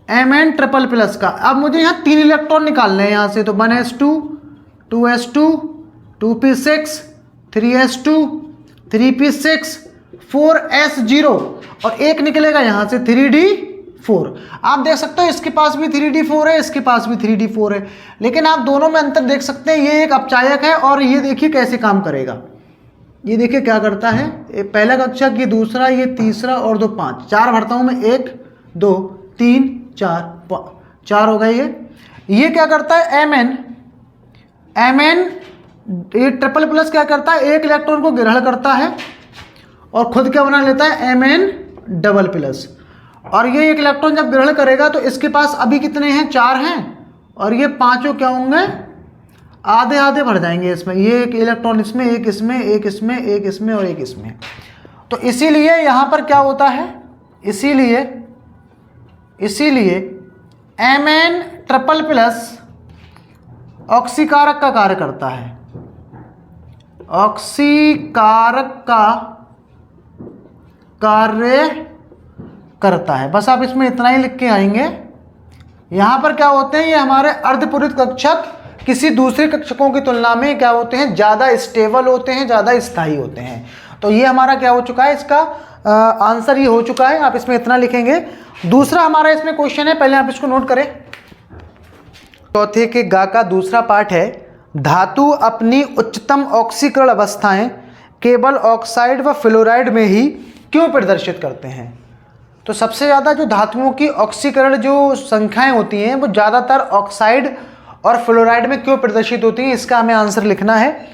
Mn++ का। अब मुझे यहाँ 3 इलेक्ट्रॉन निकालने हैं यहाँ से। तो 1s2 2s2 2p6 3s2 3p6 4s0 और एक निकलेगा यहाँ से 3d4। आप देख सकते हो इसके पास भी 3d4 है, इसके पास भी 3d4 है, लेकिन आप दोनों में अंतर देख सकते हैं। ये एक अपचायक है और ये देखिए कैसे काम करेगा। ये देखिए क्या करता है, पहला कक्षक, ये दूसरा, ये तीसरा और 2 5, 4 भरता हूँ मैं, 1 2 3 4 4 हो गए ये क्या करता है Mn ये ट्रिपल प्लस क्या करता है, एक इलेक्ट्रॉन को ग्रहण करता है और खुद क्या बना लेता है Mn डबल प्लस। और ये एक इलेक्ट्रॉन जब ग्रहण करेगा तो इसके पास अभी कितने हैं, 4 हैं, और ये पांचों क्या होंगे, आधे आधे भर जाएंगे इसमें, ये एक इलेक्ट्रॉन इसमें, एक इसमें, एक इसमें, एक इसमें और एक इसमें। तो इसीलिए यहाँ पर क्या होता है, इसीलिए Mn ट्रिपल प्लस ऑक्सीकारक का कार्य करता है, ऑक्सीकारक का कार्य करता है। बस आप इसमें इतना ही लिख के आएंगे। यहाँ पर क्या होते हैं, ये हमारे अर्धपूरित कक्षक किसी दूसरे कक्षकों की तुलना में क्या होते हैं, ज़्यादा स्टेबल होते हैं, ज़्यादा स्थायी होते हैं। तो ये हमारा क्या हो चुका है, इसका आंसर ये हो चुका है। आप इसमें इतना लिखेंगे। दूसरा हमारा इसमें क्वेश्चन है, पहले आप इसको नोट करें। चौथे के गा का दूसरा पार्ट है, धातु अपनी उच्चतम ऑक्सीकरण अवस्थाएं केवल ऑक्साइड व फ्लोराइड में ही क्यों प्रदर्शित करते हैं। तो सबसे ज़्यादा जो धातुओं की ऑक्सीकरण जो संख्याएं होती हैं वो ज़्यादातर ऑक्साइड और फ्लोराइड में क्यों प्रदर्शित होती हैं, इसका हमें आंसर लिखना है।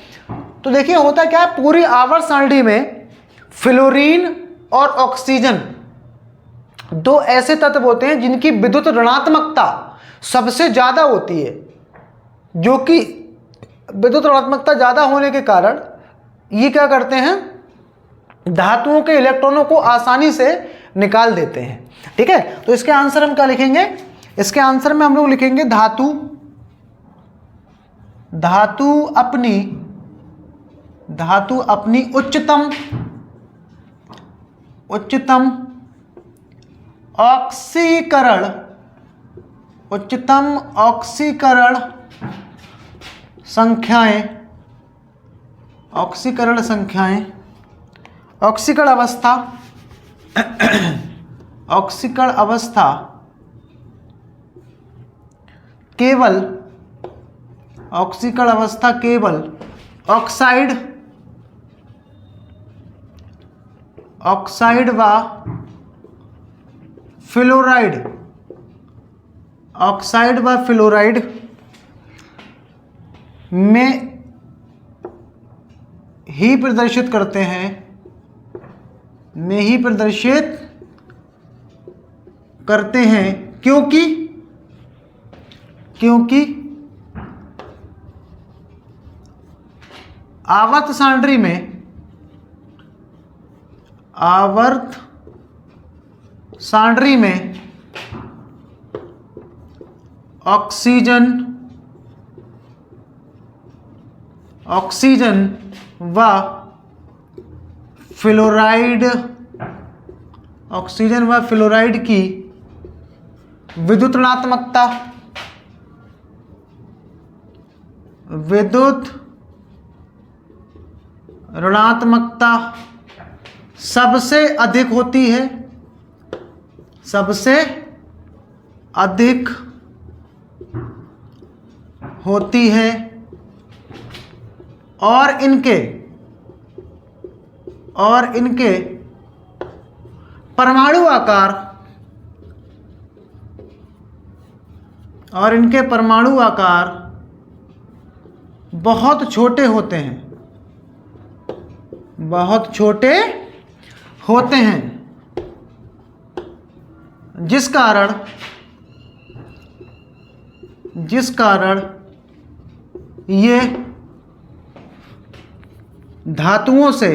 तो देखिए होता क्या है, पूरी आवर्त सारणी में फ्लोरीन और ऑक्सीजन 2 ऐसे तत्व होते हैं जिनकी विद्युत ऋणात्मकता सबसे ज़्यादा होती है, जो कि विद्युत ऋणात्मकता ज़्यादा होने के कारण ये क्या करते हैं, धातुओं के इलेक्ट्रॉनों को आसानी से निकाल देते हैं। ठीक है, तो इसके आंसर हम क्या लिखेंगे, इसके आंसर में हम लोग लिखेंगे धातु अपनी उच्चतम ऑक्सीकरण संख्याएं ऑक्सीकरण अवस्था केवल ऑक्साइड व फ्लोराइड में ही प्रदर्शित करते हैं, क्योंकि आवर्त सारणी में ऑक्सीजन व फ्लोराइड की विद्युत ऋणात्मकता सबसे अधिक होती है और इनके परमाणु आकार बहुत छोटे होते हैं, जिस कारण ये धातुओं से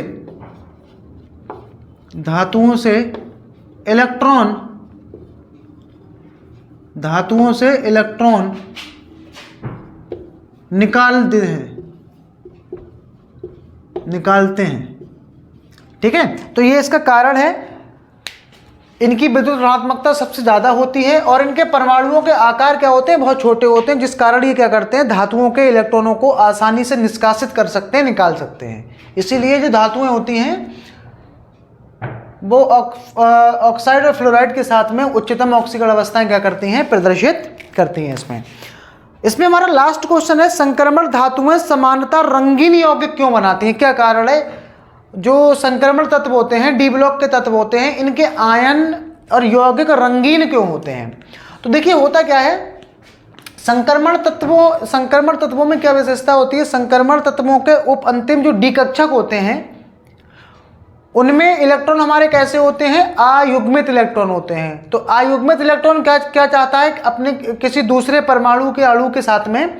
इलेक्ट्रॉन निकालते हैं। ठीक है, तो ये इसका कारण है, इनकी विद्युत ऋणात्मकता सबसे ज़्यादा होती है और इनके परमाणुओं के आकार क्या होते हैं, बहुत छोटे होते हैं, जिस कारण ये क्या करते हैं, धातुओं के इलेक्ट्रॉनों को आसानी से निष्कासित कर सकते हैं, निकाल सकते हैं। इसीलिए जो धातुएं होती हैं वो ऑक्साइड और फ्लोराइड के साथ में उच्चतम ऑक्सीकरण अवस्थाएं क्या करती हैं, प्रदर्शित करती हैं। इसमें हमारा लास्ट क्वेश्चन है, संक्रमण धातुएं समानता रंगीन यौगिक क्यों बनाती हैं, क्या कारण है। जो संक्रमण तत्व होते हैं, डी ब्लॉक के तत्व होते हैं, इनके आयन और यौगिक रंगीन क्यों होते हैं? तो देखिए होता क्या है, संक्रमण तत्वों में क्या विशेषता होती है? संक्रमण तत्वों के उप अंतिम जो डी कक्षक होते हैं उनमें इलेक्ट्रॉन हमारे कैसे होते हैं? अयुग्मित इलेक्ट्रॉन होते हैं। तो अयुग्मित इलेक्ट्रॉन क्या चाहता है? अपने किसी दूसरे परमाणु के अणु के साथ में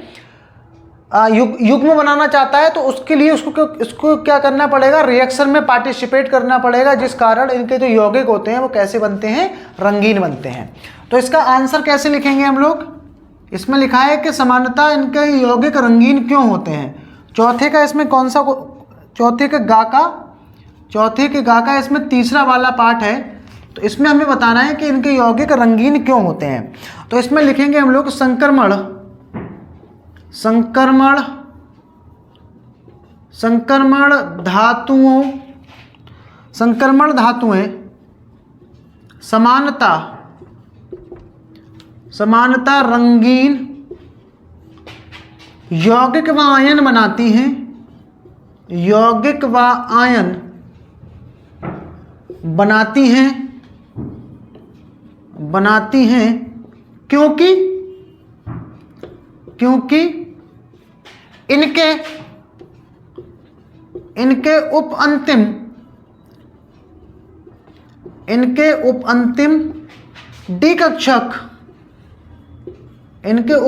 युग्म बनाना चाहता है। तो उसके लिए उसको क्या करना पड़ेगा? रिएक्शन में पार्टिसिपेट करना पड़ेगा, जिस कारण इनके जो यौगिक होते हैं वो कैसे बनते हैं? रंगीन बनते हैं। तो इसका आंसर कैसे लिखेंगे हम लोग? इसमें लिखा है कि समानता इनके यौगिक रंगीन क्यों होते हैं। चौथे का इसमें कौन सा? चौथे के गा का इसमें तीसरा वाला पार्ट है। तो इसमें हमें बताना है कि इनके यौगिक रंगीन क्यों होते हैं। तो इसमें लिखेंगे हम लोग संक्रमण धातुएं समानता रंगीन यौगिक व आयन बनाती हैं। यौगिक व आयन बनाती हैं क्योंकि इनके उप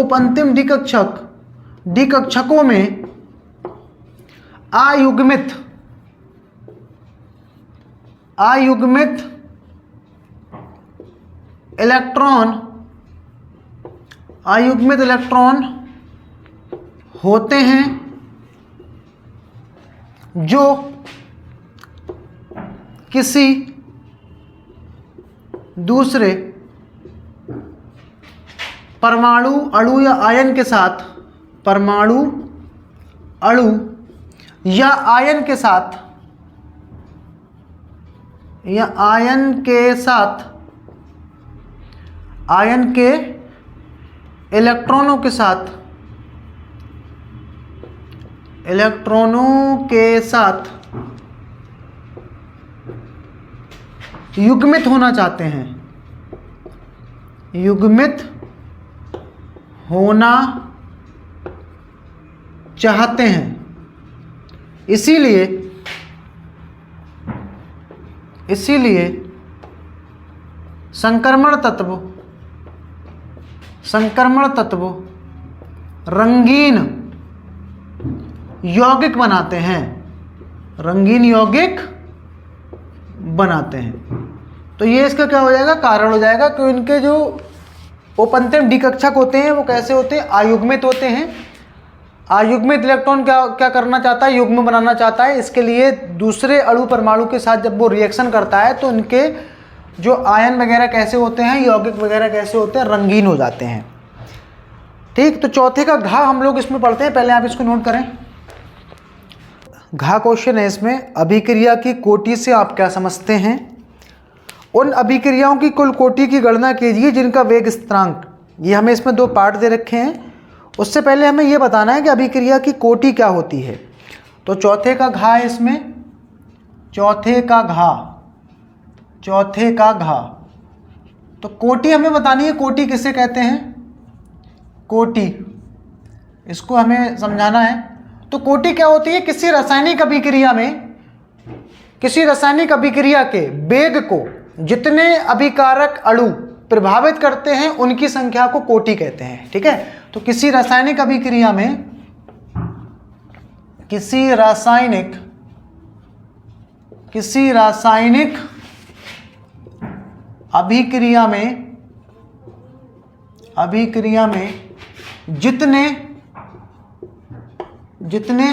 अंतिम डी कक्षकों में अयुग्मित इलेक्ट्रॉन होते हैं जो किसी दूसरे परमाणु अणु या आयन के साथ आयन के इलेक्ट्रॉनों के साथ युग्मित होना चाहते हैं। इसीलिए संक्रमण तत्व रंगीन यौगिक बनाते हैं। तो ये इसका क्या हो जाएगा? कारण हो जाएगा कि इनके जो उपअंतिम डी कक्षक होते हैं वो कैसे होते हैं? अयुग्मित होते हैं। अयुग्मित इलेक्ट्रॉन क्या करना चाहता है? युग्म बनाना चाहता है। इसके लिए दूसरे अणु परमाणु के साथ जब वो रिएक्शन करता है तो इनके जो आयन वगैरह कैसे होते हैं, यौगिक वगैरह कैसे होते हैं? रंगीन हो जाते हैं। ठीक, तो चौथे का घा हम लोग इसमें पढ़ते हैं, पहले आप इसको नोट करें। घा क्वेश्चन है इसमें, अभिक्रिया की कोटि से आप क्या समझते हैं? उन अभिक्रियाओं की कुल कोटि की गणना कीजिए जिनका वेग स्थिरांक, ये हमें इसमें दो पार्ट दे रखे हैं। उससे पहले हमें ये बताना है कि अभिक्रिया की कोटि क्या होती है। तो चौथे का घा है इसमें, चौथे का घा। तो कोटि हमें बतानी है, कोटि किसे कहते हैं? कोटि, इसको हमें समझाना है। तो कोटि क्या होती है? किसी रासायनिक अभिक्रिया के वेग को जितने अभिकारक अणु प्रभावित करते हैं उनकी संख्या को कोटि कहते हैं। ठीक है, तो किसी रासायनिक अभिक्रिया में जितने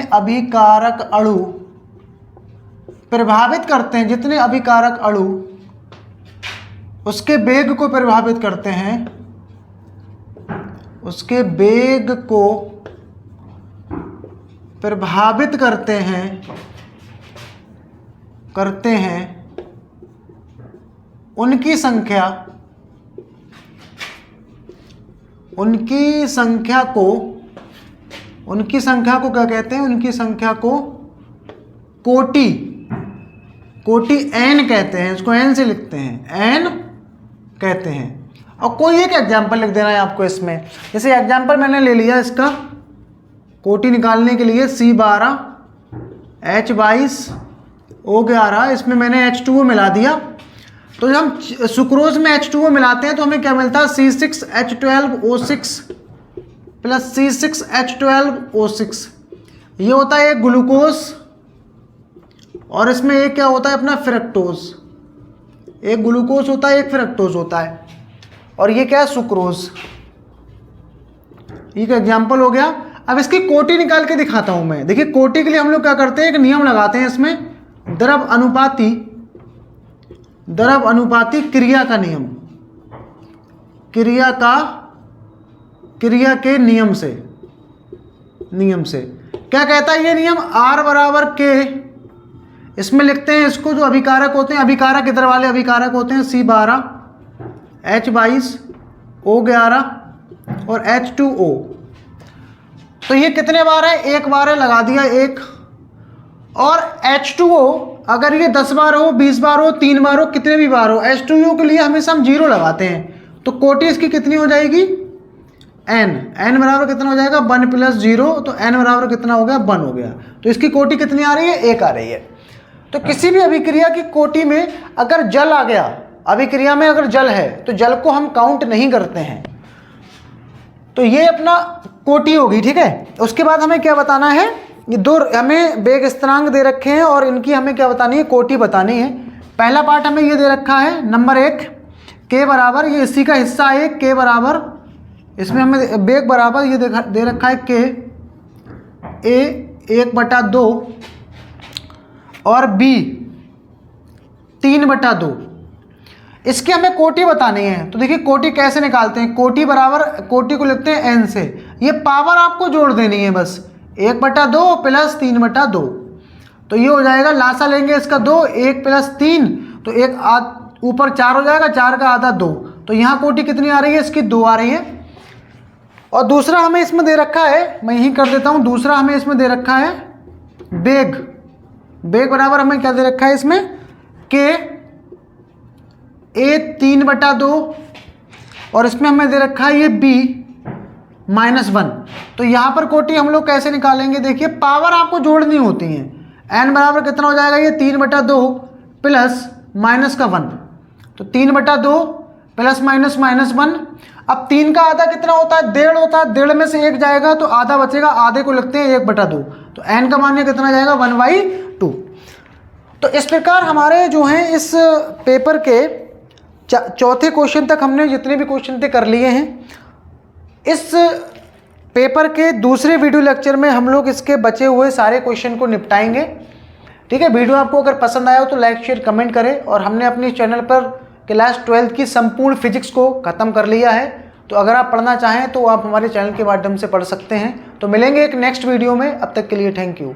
अभिकारक अणु प्रभावित करते हैं, जितने अभिकारक अणु उसके वेग को प्रभावित करते हैं, उसके वेग को प्रभावित करते हैं उनकी उनकी संख्या को क्या कहते हैं? उनकी संख्या को कोटि n कहते हैं, इसको n से लिखते हैं, n कहते हैं। और कोई एक एग्जाम्पल लिख देना है आपको इसमें, जैसे एग्जाम्पल मैंने ले लिया इसका कोटि निकालने के लिए C12 H22 O11, इसमें मैंने H2O मिला दिया। तो जब हम सुक्रोज में H2O मिलाते हैं तो हमें क्या मिलता है? C6H12O6 प्लस C6H12O6, ये होता है एक ग्लूकोज, और इसमें एक क्या होता है अपना फ्रक्टोज, एक ग्लूकोज होता है, एक फ्रक्टोज होता है, और ये क्या है? सुक्रोज। ये का एग्जाम्पल हो गया। अब इसकी कोटि निकाल के दिखाता हूं मैं। देखिए कोटि के लिए हम लोग क्या करते हैं, एक नियम लगाते हैं इसमें, द्रव अनुपाती क्रिया का नियम, क्रिया के नियम से क्या कहता है ये नियम? R बराबर K, इसमें लिखते हैं इसको जो अभिकारक होते हैं, अभिकारक इधर वाले अभिकारक होते हैं C12 H22 O11 और H2O। तो ये कितने बार है? एक बार है, लगा दिया एक। और H2O अगर ये 10 बार हो, 20 बार हो, 3 बार हो, कितने भी बार हो, H2O के लिए हमेशा हम 0 लगाते हैं। तो कोटि इसकी कितनी हो जाएगी? n बराबर कितना हो जाएगा? 1 + 0, तो n बराबर कितना हो गया? 1 हो गया। तो इसकी कोटि कितनी आ रही है? 1 आ रही है। तो किसी भी अभिक्रिया की कोटि में अगर जल आ गया, अभिक्रिया में अगर जल है तो जल को हम काउंट नहीं करते हैं, तो ये अपना कोटि होगी, ठीक है। उसके बाद हमें क्या बताना है? ये दो हमें वेग स्थिरांक दे रखे हैं और इनकी हमें क्या बतानी है? कोटि बतानी है। पहला पार्ट हमें ये दे रखा है, नंबर 1 k बराबर, ये इसी का हिस्सा है, k बराबर, इसमें हमें वेग बराबर ये दे रखा है k a 1/2 और b 3/2। इसकी हमें कोटि बतानी है। तो देखिए कोटि कैसे निकालते हैं? कोटि बराबर, कोटि को लिखते हैं n से, ये पावर आपको जोड़ देनी है बस, 1/2 प्लस 3/2। तो ये हो जाएगा, लासा लेंगे इसका 2, 1 + 3, तो एक ऊपर 4 हो जाएगा, 4 का आधा 2। तो यहाँ कोटि कितनी आ रही है? इसकी 2 आ रही है। और दूसरा हमें इसमें दे रखा है, मैं यहीं कर देता हूँ, दूसरा हमें इसमें दे रखा है वेग बराबर हमें क्या दे रखा है इसमें? k a 3/2 और इसमें हमें दे रखा है ये b -1। तो यहाँ पर कोटि हम लोग कैसे निकालेंगे? देखिए पावर आपको जोड़नी होती है। n बराबर कितना हो जाएगा? ये 3/2 प्लस माइनस का 1, तो 3/2 प्लस माइनस -1। अब 3 का आधा कितना होता है? 1.5 होता है, 1.5 में से 1 जाएगा तो आधा बचेगा, आधे को लिखते हैं 1/2, तो n का मान कितना जाएगा? 1/2। तो इस प्रकार हमारे जो हैं इस पेपर के चौथे क्वेश्चन तक हमने जितने भी क्वेश्चन थे कर लिए हैं। इस पेपर के दूसरे वीडियो लेक्चर में हम लोग इसके बचे हुए सारे क्वेश्चन को निपटाएंगे, ठीक है। वीडियो आपको अगर पसंद आया हो तो लाइक शेयर कमेंट करें। और हमने अपने चैनल पर क्लास 12 की संपूर्ण फिजिक्स को ख़त्म कर लिया है, तो अगर आप पढ़ना चाहें तो आप हमारे चैनल के माध्यम से पढ़ सकते हैं। तो मिलेंगे एक नेक्स्ट वीडियो में, अब तक के लिए थैंक यू।